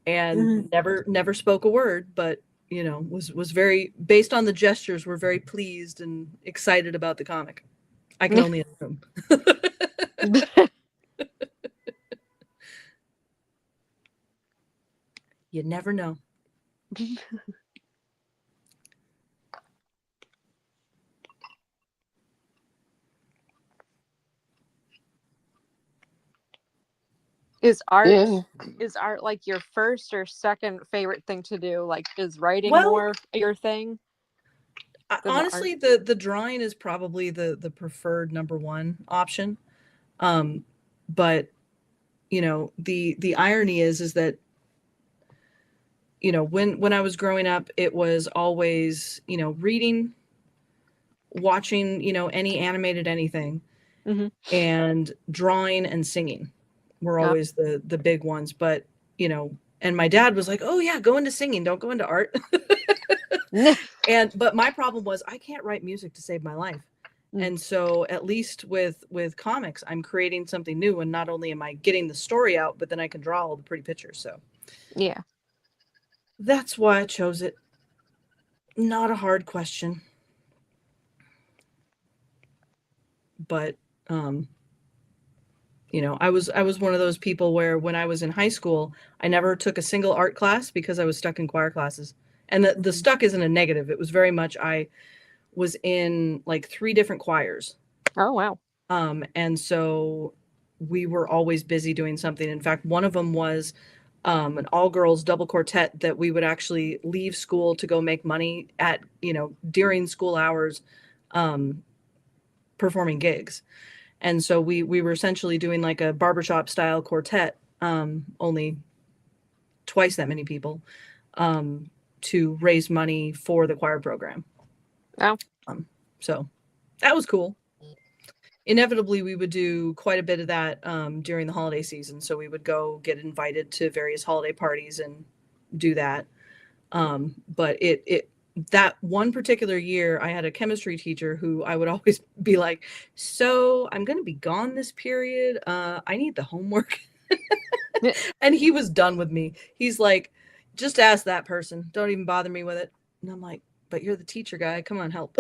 and never spoke a word, but you know, was very, based on the gestures, were very pleased and excited about the comic. I can only assume. You never know. Is art Yeah. like your first or second favorite thing to do? Like, is writing Well, more your thing? Honestly, the drawing is probably the preferred number one option. But you know, the irony is that, you know, when I was growing up, it was always, you know, reading, watching, you know, any animated anything, and drawing and singing were always the big ones. But, you know, and my dad was like, oh yeah, go into singing, don't go into art. But my problem was I can't write music to save my life. And so at least with comics, I'm creating something new, and not only am I getting the story out, but then I can draw all the pretty pictures. So yeah, that's why I chose it. Not a hard question. But you know, I was one of those people where when I was in high school, I never took a single art class because I was stuck in choir classes. And the stuck isn't a negative. It was very much, I was in like 3 different choirs. Oh wow. And so we were always busy doing something. In fact, one of them was an all-girls double quartet that we would actually leave school to go make money at, you know, during school hours, performing gigs. And so we were essentially doing like a barbershop style quartet, only twice that many people, to raise money for the choir program. Wow. So that was cool. Inevitably, we would do quite a bit of that during the holiday season. So we would go get invited to various holiday parties and do that. But that one particular year, I had a chemistry teacher who I would always be like, so I'm going to be gone this period. I need the homework. And he was done with me. He's like, just ask that person. Don't even bother me with it. And I'm like, but you're the teacher guy. Come on, help.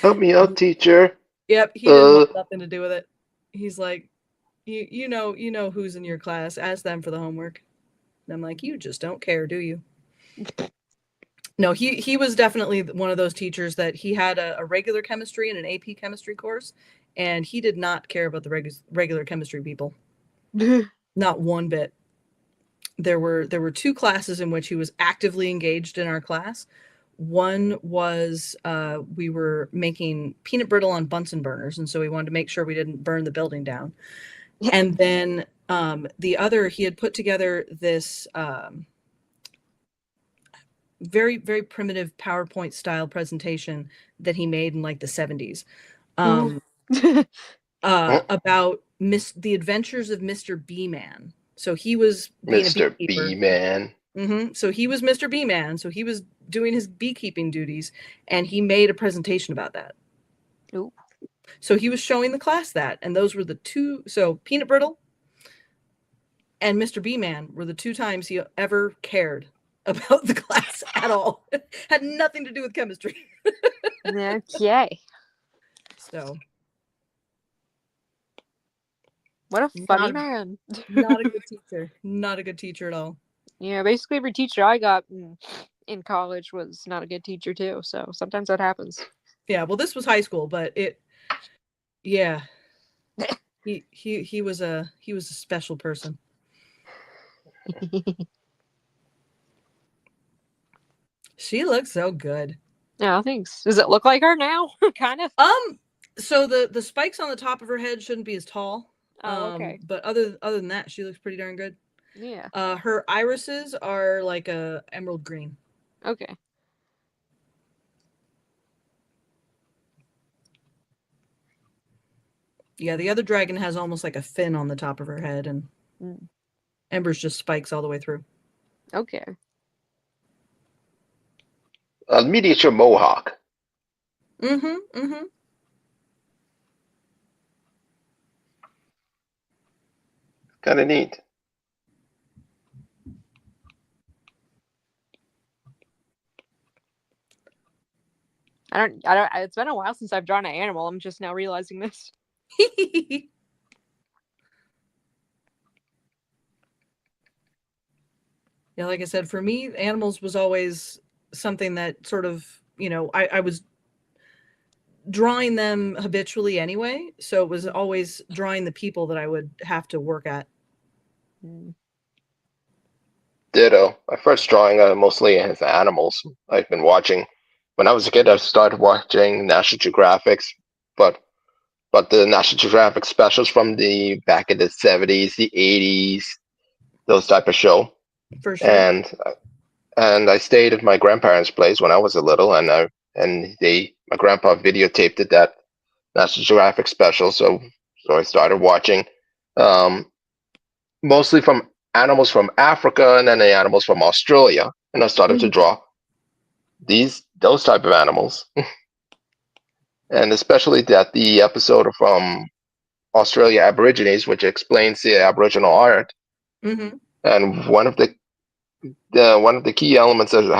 Help me out, teacher. Yep, he didn't want nothing to do with it. He's like, you know who's in your class. Ask them for the homework. And I'm like, you just don't care, do you? No, he was definitely one of those teachers that he had a regular chemistry and an AP chemistry course, and he did not care about the regular chemistry people. Not one bit. There were 2 classes in which he was actively engaged in our class. One was we were making peanut brittle on Bunsen burners, and so we wanted to make sure we didn't burn the building down. And then the other, he had put together this very, very primitive PowerPoint style presentation that he made in like the 70s about the adventures of Mr. B-Man. So he was being Mr. a beekeeper. B-Man. So he was Mr. B-Man. So he was doing his beekeeping duties, and he made a presentation about that. Ooh. So he was showing the class that, and those were the 2. So peanut brittle and Mr. B-Man were the 2 times he ever cared about the class at all. Had nothing to do with chemistry. Okay. So what a funny man. Not a good teacher. Not a good teacher at all. Yeah, basically every teacher I got in college was not a good teacher too. So sometimes that happens. Yeah, well, this was high school, but yeah, he was a special person. She looks so good. Yeah, thanks. Does it look like her now? Kind of. So the spikes on the top of her head shouldn't be as tall. Oh, okay. But other than that, she looks pretty darn good. Yeah. Her irises are like a emerald green. Okay. Yeah, the other dragon has almost like a fin on the top of her head, and Ember's just spikes all the way through. Okay. A miniature mohawk. Mm-hmm. Kind of neat. I don't. It's been a while since I've drawn an animal. I'm just now realizing this. Yeah, like I said, for me, animals was always something that sort of, I was drawing them habitually anyway. So it was always drawing the people that I would have to work at. Ditto. My first drawing mostly has animals. I've been watching. When I was a kid, I started watching National Geographics, but the National Geographic specials from the back in the 70s, the 80s, those type of show. For sure. And I stayed at my grandparents' place when I was a little, and my grandpa videotaped it, that National Geographic special. So I started watching, mostly from animals from Africa and then the animals from Australia, and I started to draw those type of animals, and especially the episode from Australia Aborigines, which explains the Aboriginal art. Mm-hmm. And one of the key elements of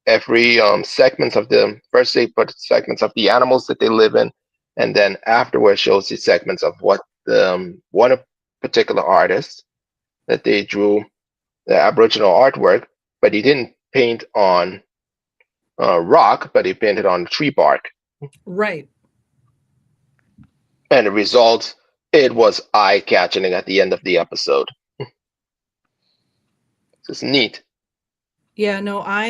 every segments of they put segments of the animals that they live in, and then afterwards shows the segments of what one particular artist that they drew the Aboriginal artwork, but he didn't paint on rock, but he painted on tree bark. Right. And the result, it was eye-catching at the end of the episode. It's neat. Yeah, no, I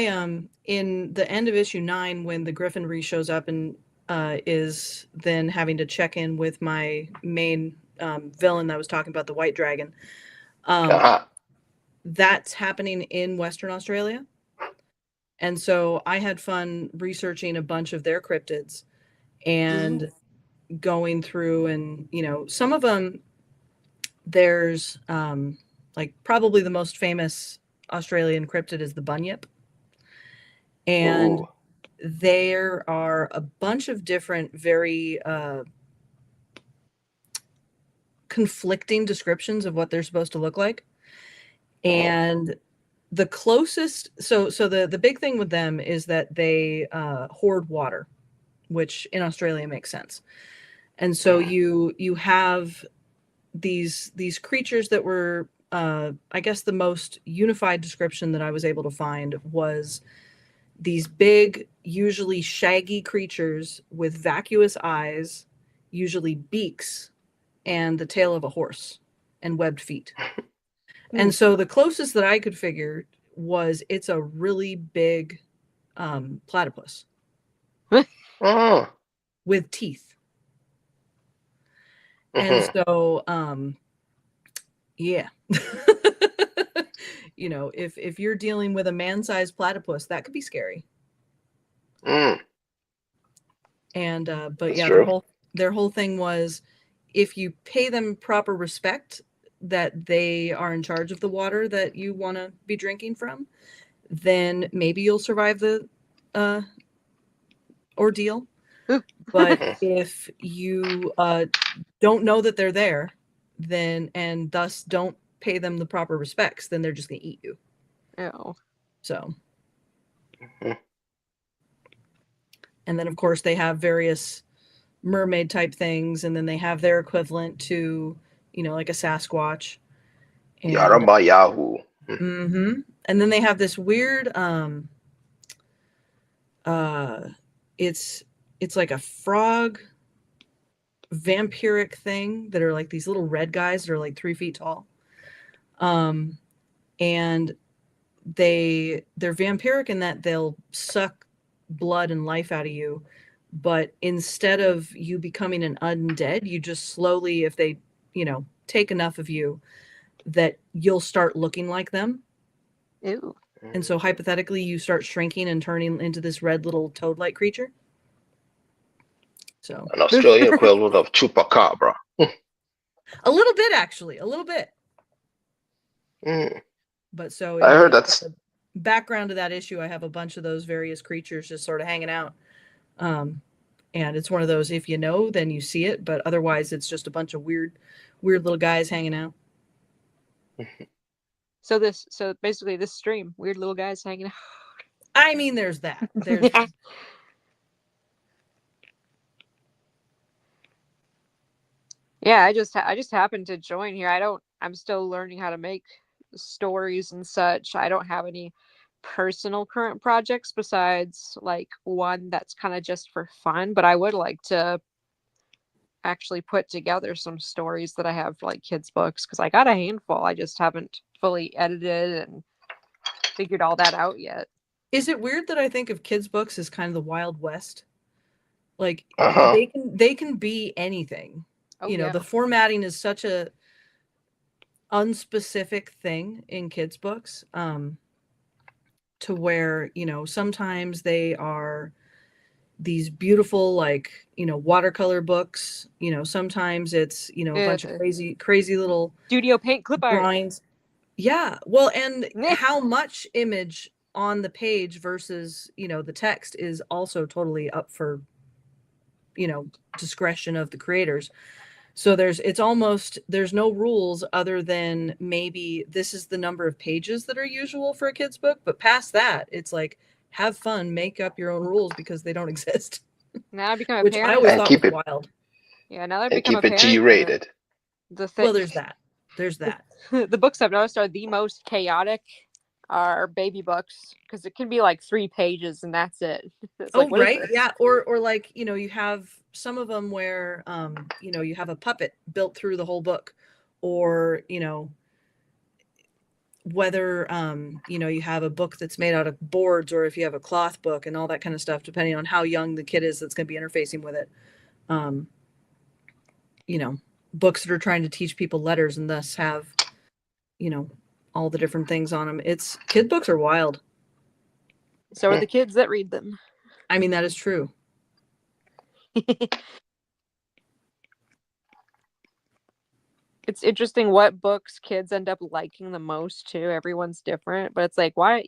in the end of issue 9, when the Griffin shows up and is then having to check in with my main villain that I was talking about, the White Dragon. That's happening in Western Australia. And so I had fun researching a bunch of their cryptids and going through, and some of them, there's like probably the most famous Australian cryptid is the bunyip. And there are a bunch of different, very conflicting descriptions of what they're supposed to look like. And the closest, so the big thing with them is that they hoard water, which in Australia makes sense. And so you have these creatures that were, I guess the most unified description that I was able to find was these big, usually shaggy creatures with vacuous eyes, usually beaks, and the tail of a horse and webbed feet. And so the closest that I could figure was it's a really big platypus with teeth. And so, yeah. If you're dealing with a man-sized platypus, that could be scary. And but That's yeah, true. their whole thing was, if you pay them proper respect, that they are in charge of the water that you want to be drinking from, then maybe you'll survive the ordeal. But if you don't know that they're there, then, and thus don't pay them the proper respects, then they're just going to eat you. Oh. So. And then, of course, they have various mermaid type things, and then they have their equivalent to, like a Sasquatch. Yarama Yahoo. And then they have this weird it's like a frog vampiric thing that are like these little red guys that are like 3 feet tall. And they're vampiric in that they'll suck blood and life out of you, but instead of you becoming an undead, you just slowly, if they, take enough of you, that you'll start looking like them. Ew. And so hypothetically, you start shrinking and turning into this red little toad-like creature. So An Australian equivalent of chupacabra. a little bit, actually, a little bit. Mm. But so I heard that's the background of that issue, I have a bunch of those various creatures just sort of hanging out. And it's one of those, if you know, then you see it, but otherwise it's just a bunch of weird little guys hanging out. So basically this stream, weird little guys hanging out. I mean, there's that. There's Yeah, I just happened to join here. I'm still learning how to make stories and such. I don't have any personal current projects besides like one that's kind of just for fun, but I would like to actually put together some stories that I have for like kids books, because I got a handful. I just haven't fully edited and figured all that out yet. Is it weird that I think of kids books as kind of the Wild West? Like they can be anything. Oh, Yeah. The formatting is such a unspecific thing in kids books, to where, sometimes they are these beautiful, like, watercolor books, sometimes it's, a bunch of crazy little studio paint clip drawings. Yeah. Well, and how much image on the page versus, the text is also totally up for, discretion of the creators. So there's no rules other than maybe this is the number of pages that are usual for a kid's book. But past that, it's like, have fun, make up your own rules because they don't exist. Now I become a Which parent. I always thought was wild. Yeah, now that I and become keep a it parent, G-rated. Well, there's that. There's that. The books I've noticed are the most chaotic are baby books, because it can be like 3 pages and that's it. It's like, right. Yeah. Or like, you have some of them where, you have a puppet built through the whole book, or, whether, you have a book that's made out of boards, or if you have a cloth book and all that kind of stuff, depending on how young the kid is that's going to be interfacing with it. Books that are trying to teach people letters and thus have, all the different things on them. Kid books are wild. So are the kids that read them. I mean, that is true. It's interesting what books kids end up liking the most too. Everyone's different, but it's like, why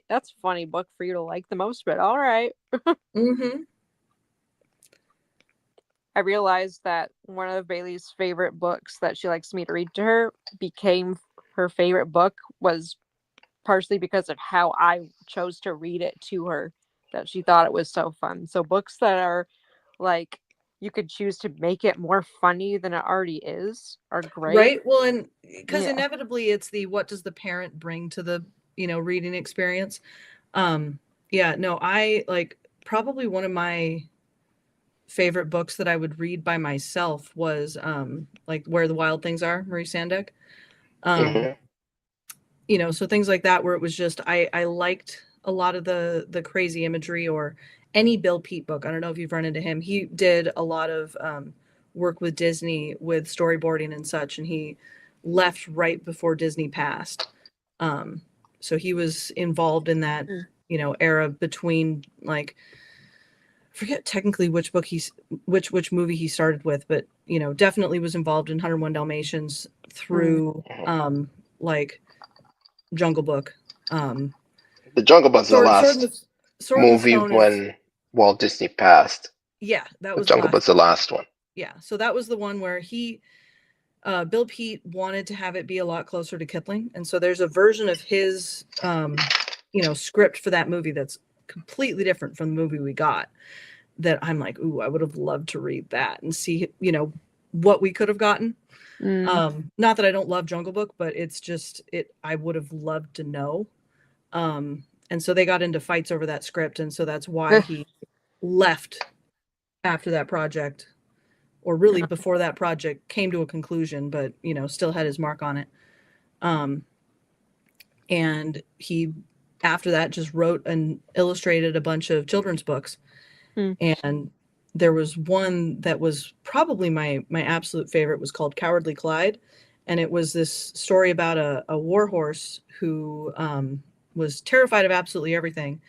that's a funny book for you to like the most, but all right. Mm-hmm. I realized that one of Bailey's favorite books that she likes me to read to her became her favorite book, was partially because of how I chose to read it to her, that she thought it was so fun. So books that are like, you could choose to make it more funny than it already is are great. Right. Well, and because inevitably it's what does the parent bring to the, reading experience? Yeah, no, I like, probably one of my favorite books that I would read by myself was like Where the Wild Things Are, Marie Sandeck. So things like that, where it was just, I liked a lot of the crazy imagery, or any Bill Peet book. I don't know if you've run into him. He did a lot of work with Disney with storyboarding and such, and he left right before Disney passed. So he was involved in that, era between, like, I forget technically which book which movie he started with, but definitely was involved in 101 Dalmatians through like Jungle Book. The Jungle Book's the last movie when Walt Disney passed. Yeah, that was Jungle Book's the last one. Yeah, so that was the one where Bill Peet wanted to have it be a lot closer to Kipling, and so there's a version of his script for that movie that's completely different from the movie we got, that I'm like, ooh, I would have loved to read that and see, what we could have gotten. Not that I don't love Jungle Book, but it's just, I would have loved to know. And so they got into fights over that script. And so that's why he left after that project, or really before that project came to a conclusion, but you know, still had his mark on it. And he, after that, just wrote and illustrated a bunch of children's books. And there was one that was probably my absolute favorite, was called Cowardly Clyde. And it was this story about a war horse who was terrified of absolutely everything.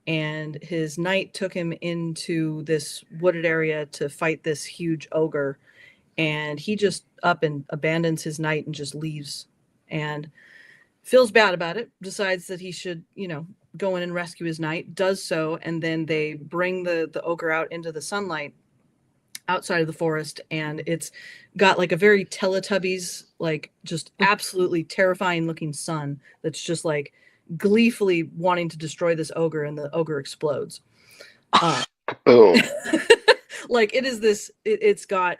And his knight took him into this wooded area to fight this huge ogre. And he just up and abandons his knight and just leaves. And feels bad about it, decides that he should, you know, go in and rescue his knight, does so, and then they bring the ogre out into the sunlight outside of the forest, and it's got like a very Teletubbies, like just absolutely terrifying looking sun that's just like gleefully wanting to destroy this ogre, and the ogre explodes. Boom. Like it is this, it's got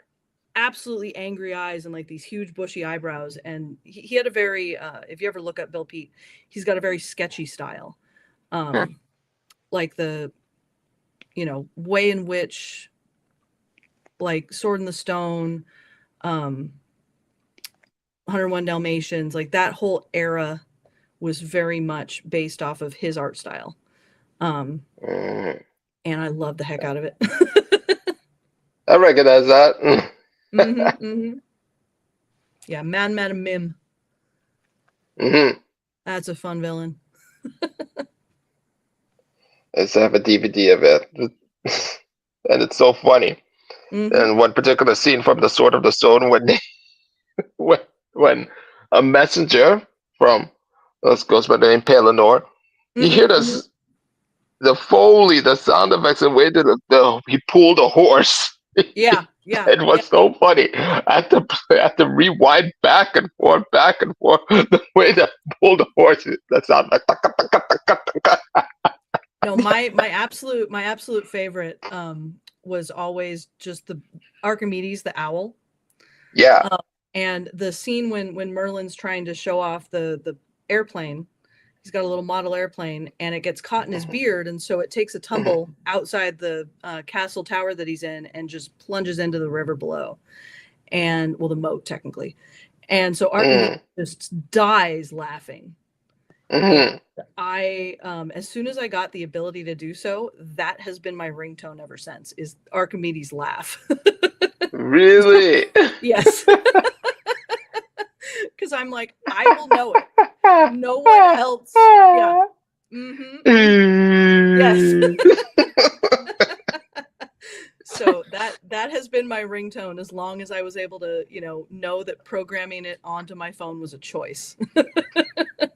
absolutely angry eyes and like these huge bushy eyebrows, and he had a very if you ever look up Bill Pete, he's got a very sketchy style, like the, you know, way in which like Sword in the Stone, 101 Dalmatians, like that whole era was very much based off of his art style, and I love the heck out of it. I recognize that. Yeah, Man Madam Mim. That's a fun villain. I have a DVD of it, and it's so funny. And one particular scene from the Sword of the Stone when they, when a messenger from, let's goes by the name Pelennor, you hear this, the Foley, the sound effects, and way that he pulled a horse. Yeah. It was so funny. I had to rewind back and forth. The way that pulled the horse, that sound like. No, my absolute favorite was always just the Archimedes, the owl. Yeah. And the scene when Merlin's trying to show off the airplane. He's got a little model airplane, and it gets caught in his beard, and so it takes a tumble outside the castle tower that he's in and just plunges into the river below. And, well, the moat, technically. And so Archimedes just dies laughing. And I, as soon as I got the ability to do so, that has been my ringtone ever since, is Archimedes' laugh. Really? Yes. Because I'm like, I will know it. No one else. Yeah. Yes. So that has been my ringtone as long as I was able to, you know that programming it onto my phone was a choice.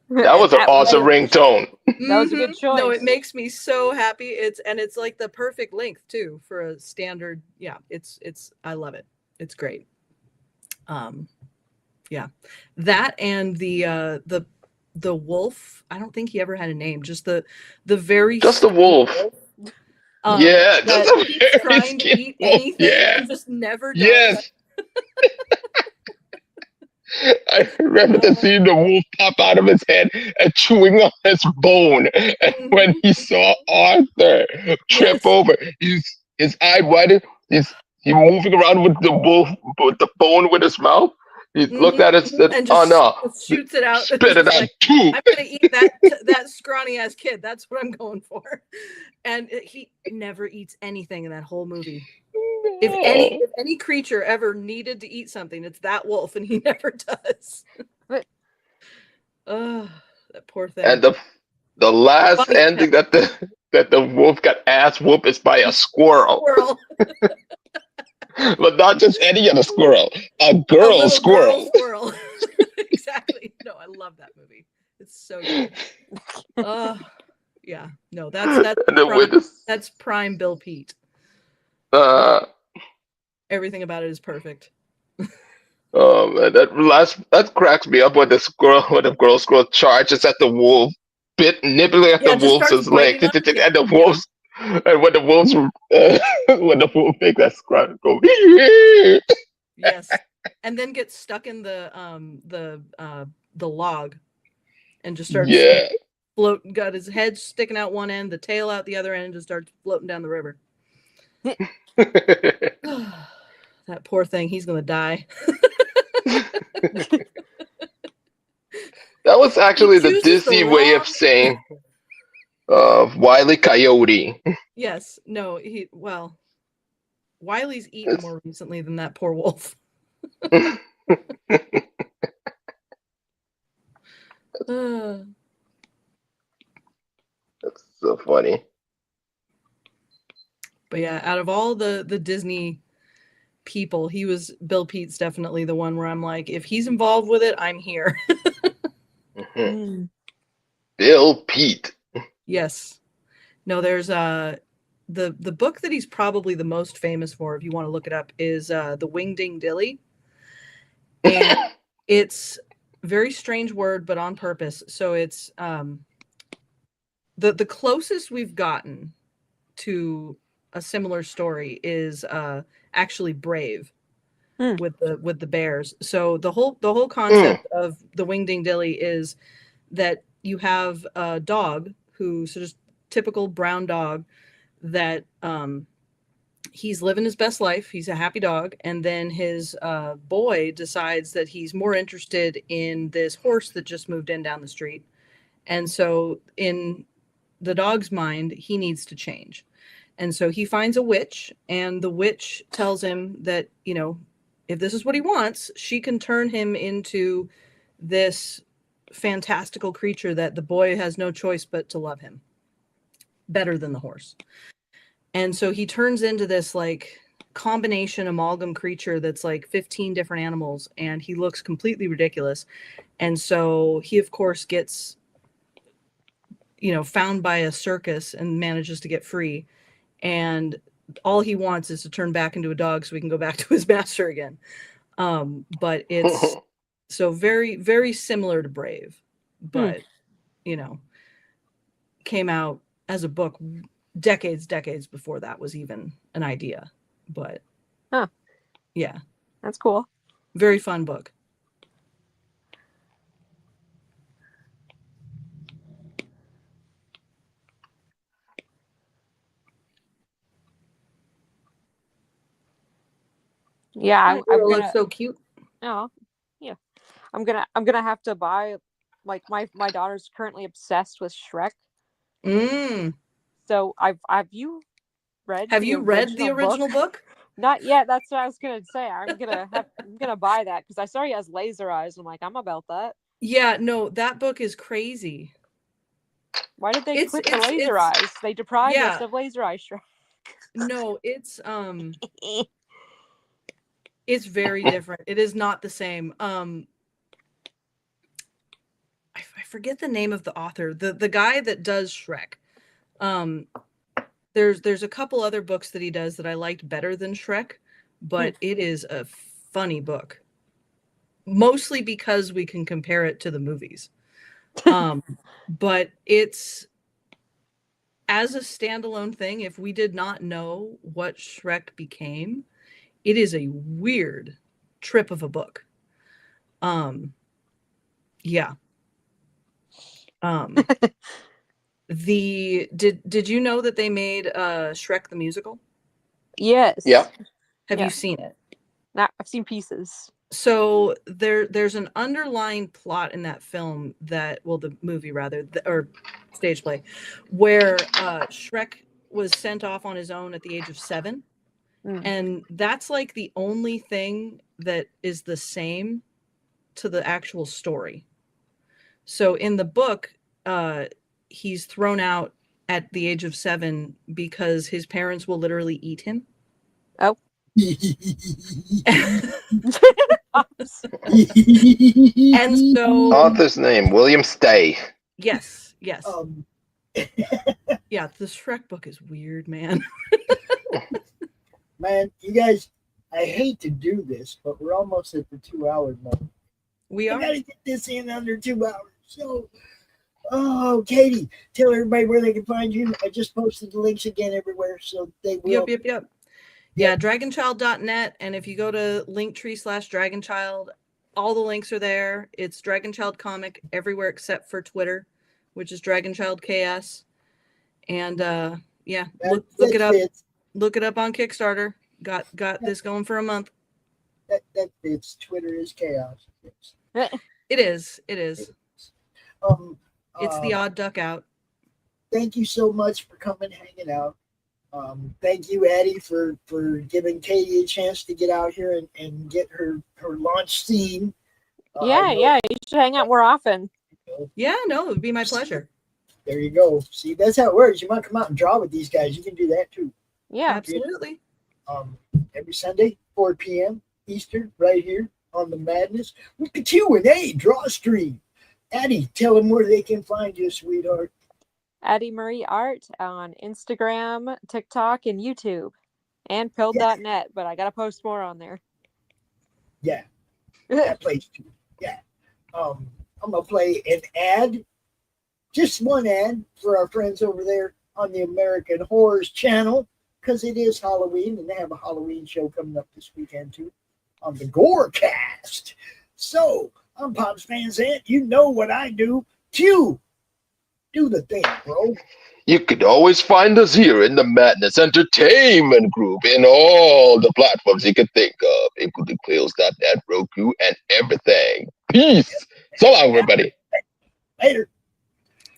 That was an awesome ringtone. That was a good choice. No, it makes me so happy. It's like the perfect length too for a standard. Yeah, it's I love it. It's great. Yeah, that and the wolf. I don't think he ever had a name. Just the very just the wolf. Yeah, that he's trying to eat anything and just never does. Yes. I remember to seeing the wolf pop out of his head and chewing on his bone. And when he saw Arthur trip over, his eye widened. He's moving around with the wolf, with the bone with his mouth. He looked at it and just shoots it out. Spit it out like, too. I'm gonna eat that scrawny ass kid. That's what I'm going for. And he never eats anything in that whole movie. No. If any creature ever needed to eat something, it's that wolf, and he never does. Oh, that poor thing. And the last ending that the wolf got ass whooped is by a squirrel. But not just any other squirrel, a girl squirrel. Exactly. No, I love that movie. It's so good. Yeah. No, that's prime Bill Pete. Everything about it is perfect. Oh man, that cracks me up when the girl squirrel charges at the wolf, nibbling at the wolf's leg, and the wolf's. And when the wolves, when the wolf makes that scratch, go. Yes, and then gets stuck in the log, and just starts floating. Got his head sticking out one end, the tail out the other end, and just starts floating down the river. That poor thing, he's gonna die. That was actually the chooses the Disney way of wrong- saying Wile E. Coyote. Yes, no, Wiley's eaten more recently than that poor wolf. That's so funny. But yeah, out of all the Disney people, Bill Pete's definitely the one where I'm like, if he's involved with it, I'm here. Bill Pete. Yes. No, there's the book that he's probably the most famous for, if you want to look it up, is The Wingding Dilly. And it's a very strange word, but on purpose. So it's the closest we've gotten to a similar story is actually Brave with the bears. So the whole concept of The Wingding Dilly is that you have a dog who's sort of typical brown dog that he's living his best life. He's a happy dog. And then his boy decides that he's more interested in this horse that just moved in down the street. And so in the dog's mind, he needs to change. And so he finds a witch, and the witch tells him that, if this is what he wants, she can turn him into this fantastical creature that the boy has no choice but to love him better than the horse. And so he turns into this like combination amalgam creature that's like 15 different animals, and he looks completely ridiculous. And so he, of course, gets, found by a circus and manages to get free. And all he wants is to turn back into a dog so he can go back to his master again. But it's so very, very similar to Brave, but, came out as a book decades before that was even an idea. But yeah, that's cool. Very fun book. Yeah, I'm gonna. Looks so cute. Oh, yeah. I'm gonna have to buy. Like my daughter's currently obsessed with Shrek. So have you read? Have you read the original book? Not yet. That's what I was gonna say. I'm gonna buy that because I saw he has laser eyes. I'm like, I'm about that. Yeah, no, that book is crazy. Why did they quit the laser eyes? They deprived us of laser eyes, Shrek. No, it's very different. It is not the same. I forget the name of the author. The guy that does Shrek. There's a couple other books that he does that I liked better than Shrek, but it is a funny book. Mostly because we can compare it to the movies. But it's, as a standalone thing, if we did not know what Shrek became, it is a weird trip of a book. Yeah. Did you know that they made Shrek the musical? Yes. Yeah. Have you seen it? I've seen pieces. So there's an underlying plot in that film the movie rather, or stage play, where Shrek was sent off on his own at the age of 7. And that's like the only thing that is the same to the actual story. So in the book, he's thrown out at the age of 7 because his parents will literally eat him. Oh. And so Author's name, William Stay. Yes. Yeah, the Shrek book is weird, man. Man, you guys, I hate to do this, but we're almost at the 2-hour mark. We are. I gotta get this in under 2 hours. So, Katie, tell everybody where they can find you. I just posted the links again everywhere, so they will. Yep. Yeah, dragonchild.net, and if you go to linktree/dragonchild, all the links are there. It's Dragonchild comic everywhere except for Twitter, which is DragonchildKS. And look it up. Look it up on Kickstarter. Got this going for a month. That it's Twitter is chaos. It is. It's the odd duck out. Thank you so much for coming, hanging out. Thank you, Addie, for giving Katie a chance to get out here and get her launch scene. Yeah, you should hang out more often. Yeah, no, it would be my pleasure. There you go. See, that's how it works. You want to come out and draw with these guys, you can do that too. Yeah, absolutely. Every Sunday, 4 p.m. Eastern, right here on the Madness with the Q&A draw stream. Addie, tell them where they can find you, sweetheart. Addie Marie Art on Instagram, TikTok, and YouTube, and pill.net, but I gotta post more on there. Yeah, that place too. Yeah. I'm gonna play an ad, just one ad for our friends over there on the American Horrors channel, because it is Halloween and they have a Halloween show coming up this weekend too on the Gorecast. So I'm Pops Van Zandt. You know what I do. Q, do the thing, bro. You could always find us here in the Madness Entertainment Group in all the platforms you could think of, including Cleos.net, Roku, and everything. Peace. So long, everybody. Later.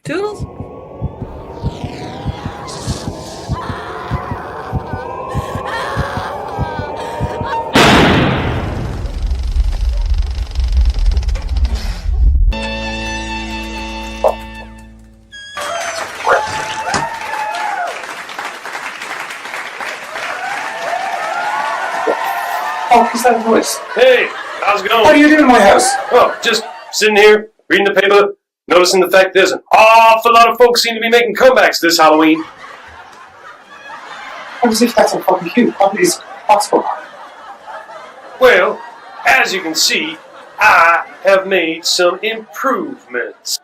Toodles. Oh, who's that voice? Hey, how's it going? What are you doing in my house? Oh, just sitting here, reading the paper, noticing the fact there's an awful lot of folks seem to be making comebacks this Halloween. As if that's a fucking cute. What is possible? Well, as you can see, I have made some improvements.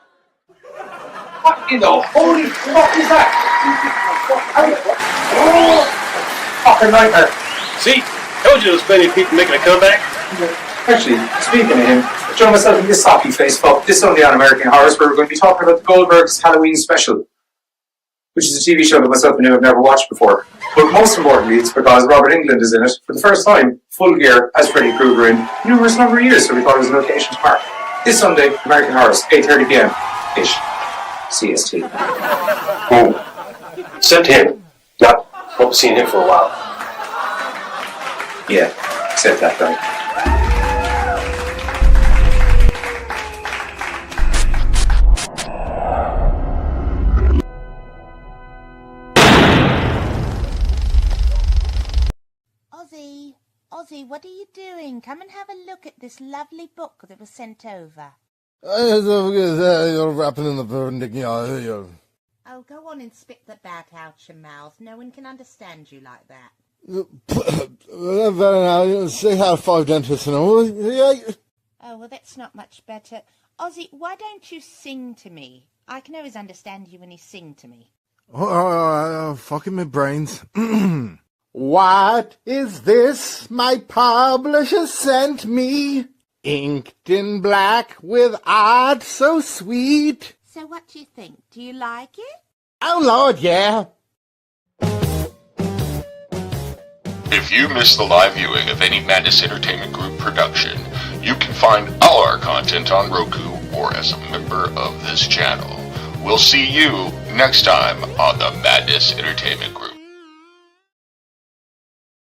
What in the holy fuck is that? Oh, fucking nightmare. See? Told you there's plenty of people making a comeback. Actually, speaking of him, I joined myself in this soppy face fuck. This Sunday on American Horrors, where we're going to be talking about the Goldbergs Halloween Special, which is a TV show that myself and you have never watched before. But most importantly, it's because Robert Englund is in it for the first time, full gear, as Freddy Krueger in numerous number of years, so we thought it was an occasion to mark. This Sunday, American Horrors, 8:30 p.m. ish. CST. Oh. Except him. Not won't be seeing him for a while. Yeah, except that guy. Ozzy, what are you doing? Come and have a look at this lovely book that was sent over. You're wrapping in the burn. Oh, go on and spit the bat out your mouth. No one can understand you like that. Say how 5 dentists and all. Oh, well, that's not much better. Ozzy, why don't you sing to me? I can always understand you when you sing to me. Fucking my brains. What is this my publisher sent me? Inked in black with art so sweet. So what do you think? Do you like it? Oh, Lord, yeah. If you missed the live viewing of any Madness Entertainment Group production, you can find all our content on Roku or as a member of this channel. We'll see you next time on the Madness Entertainment Group.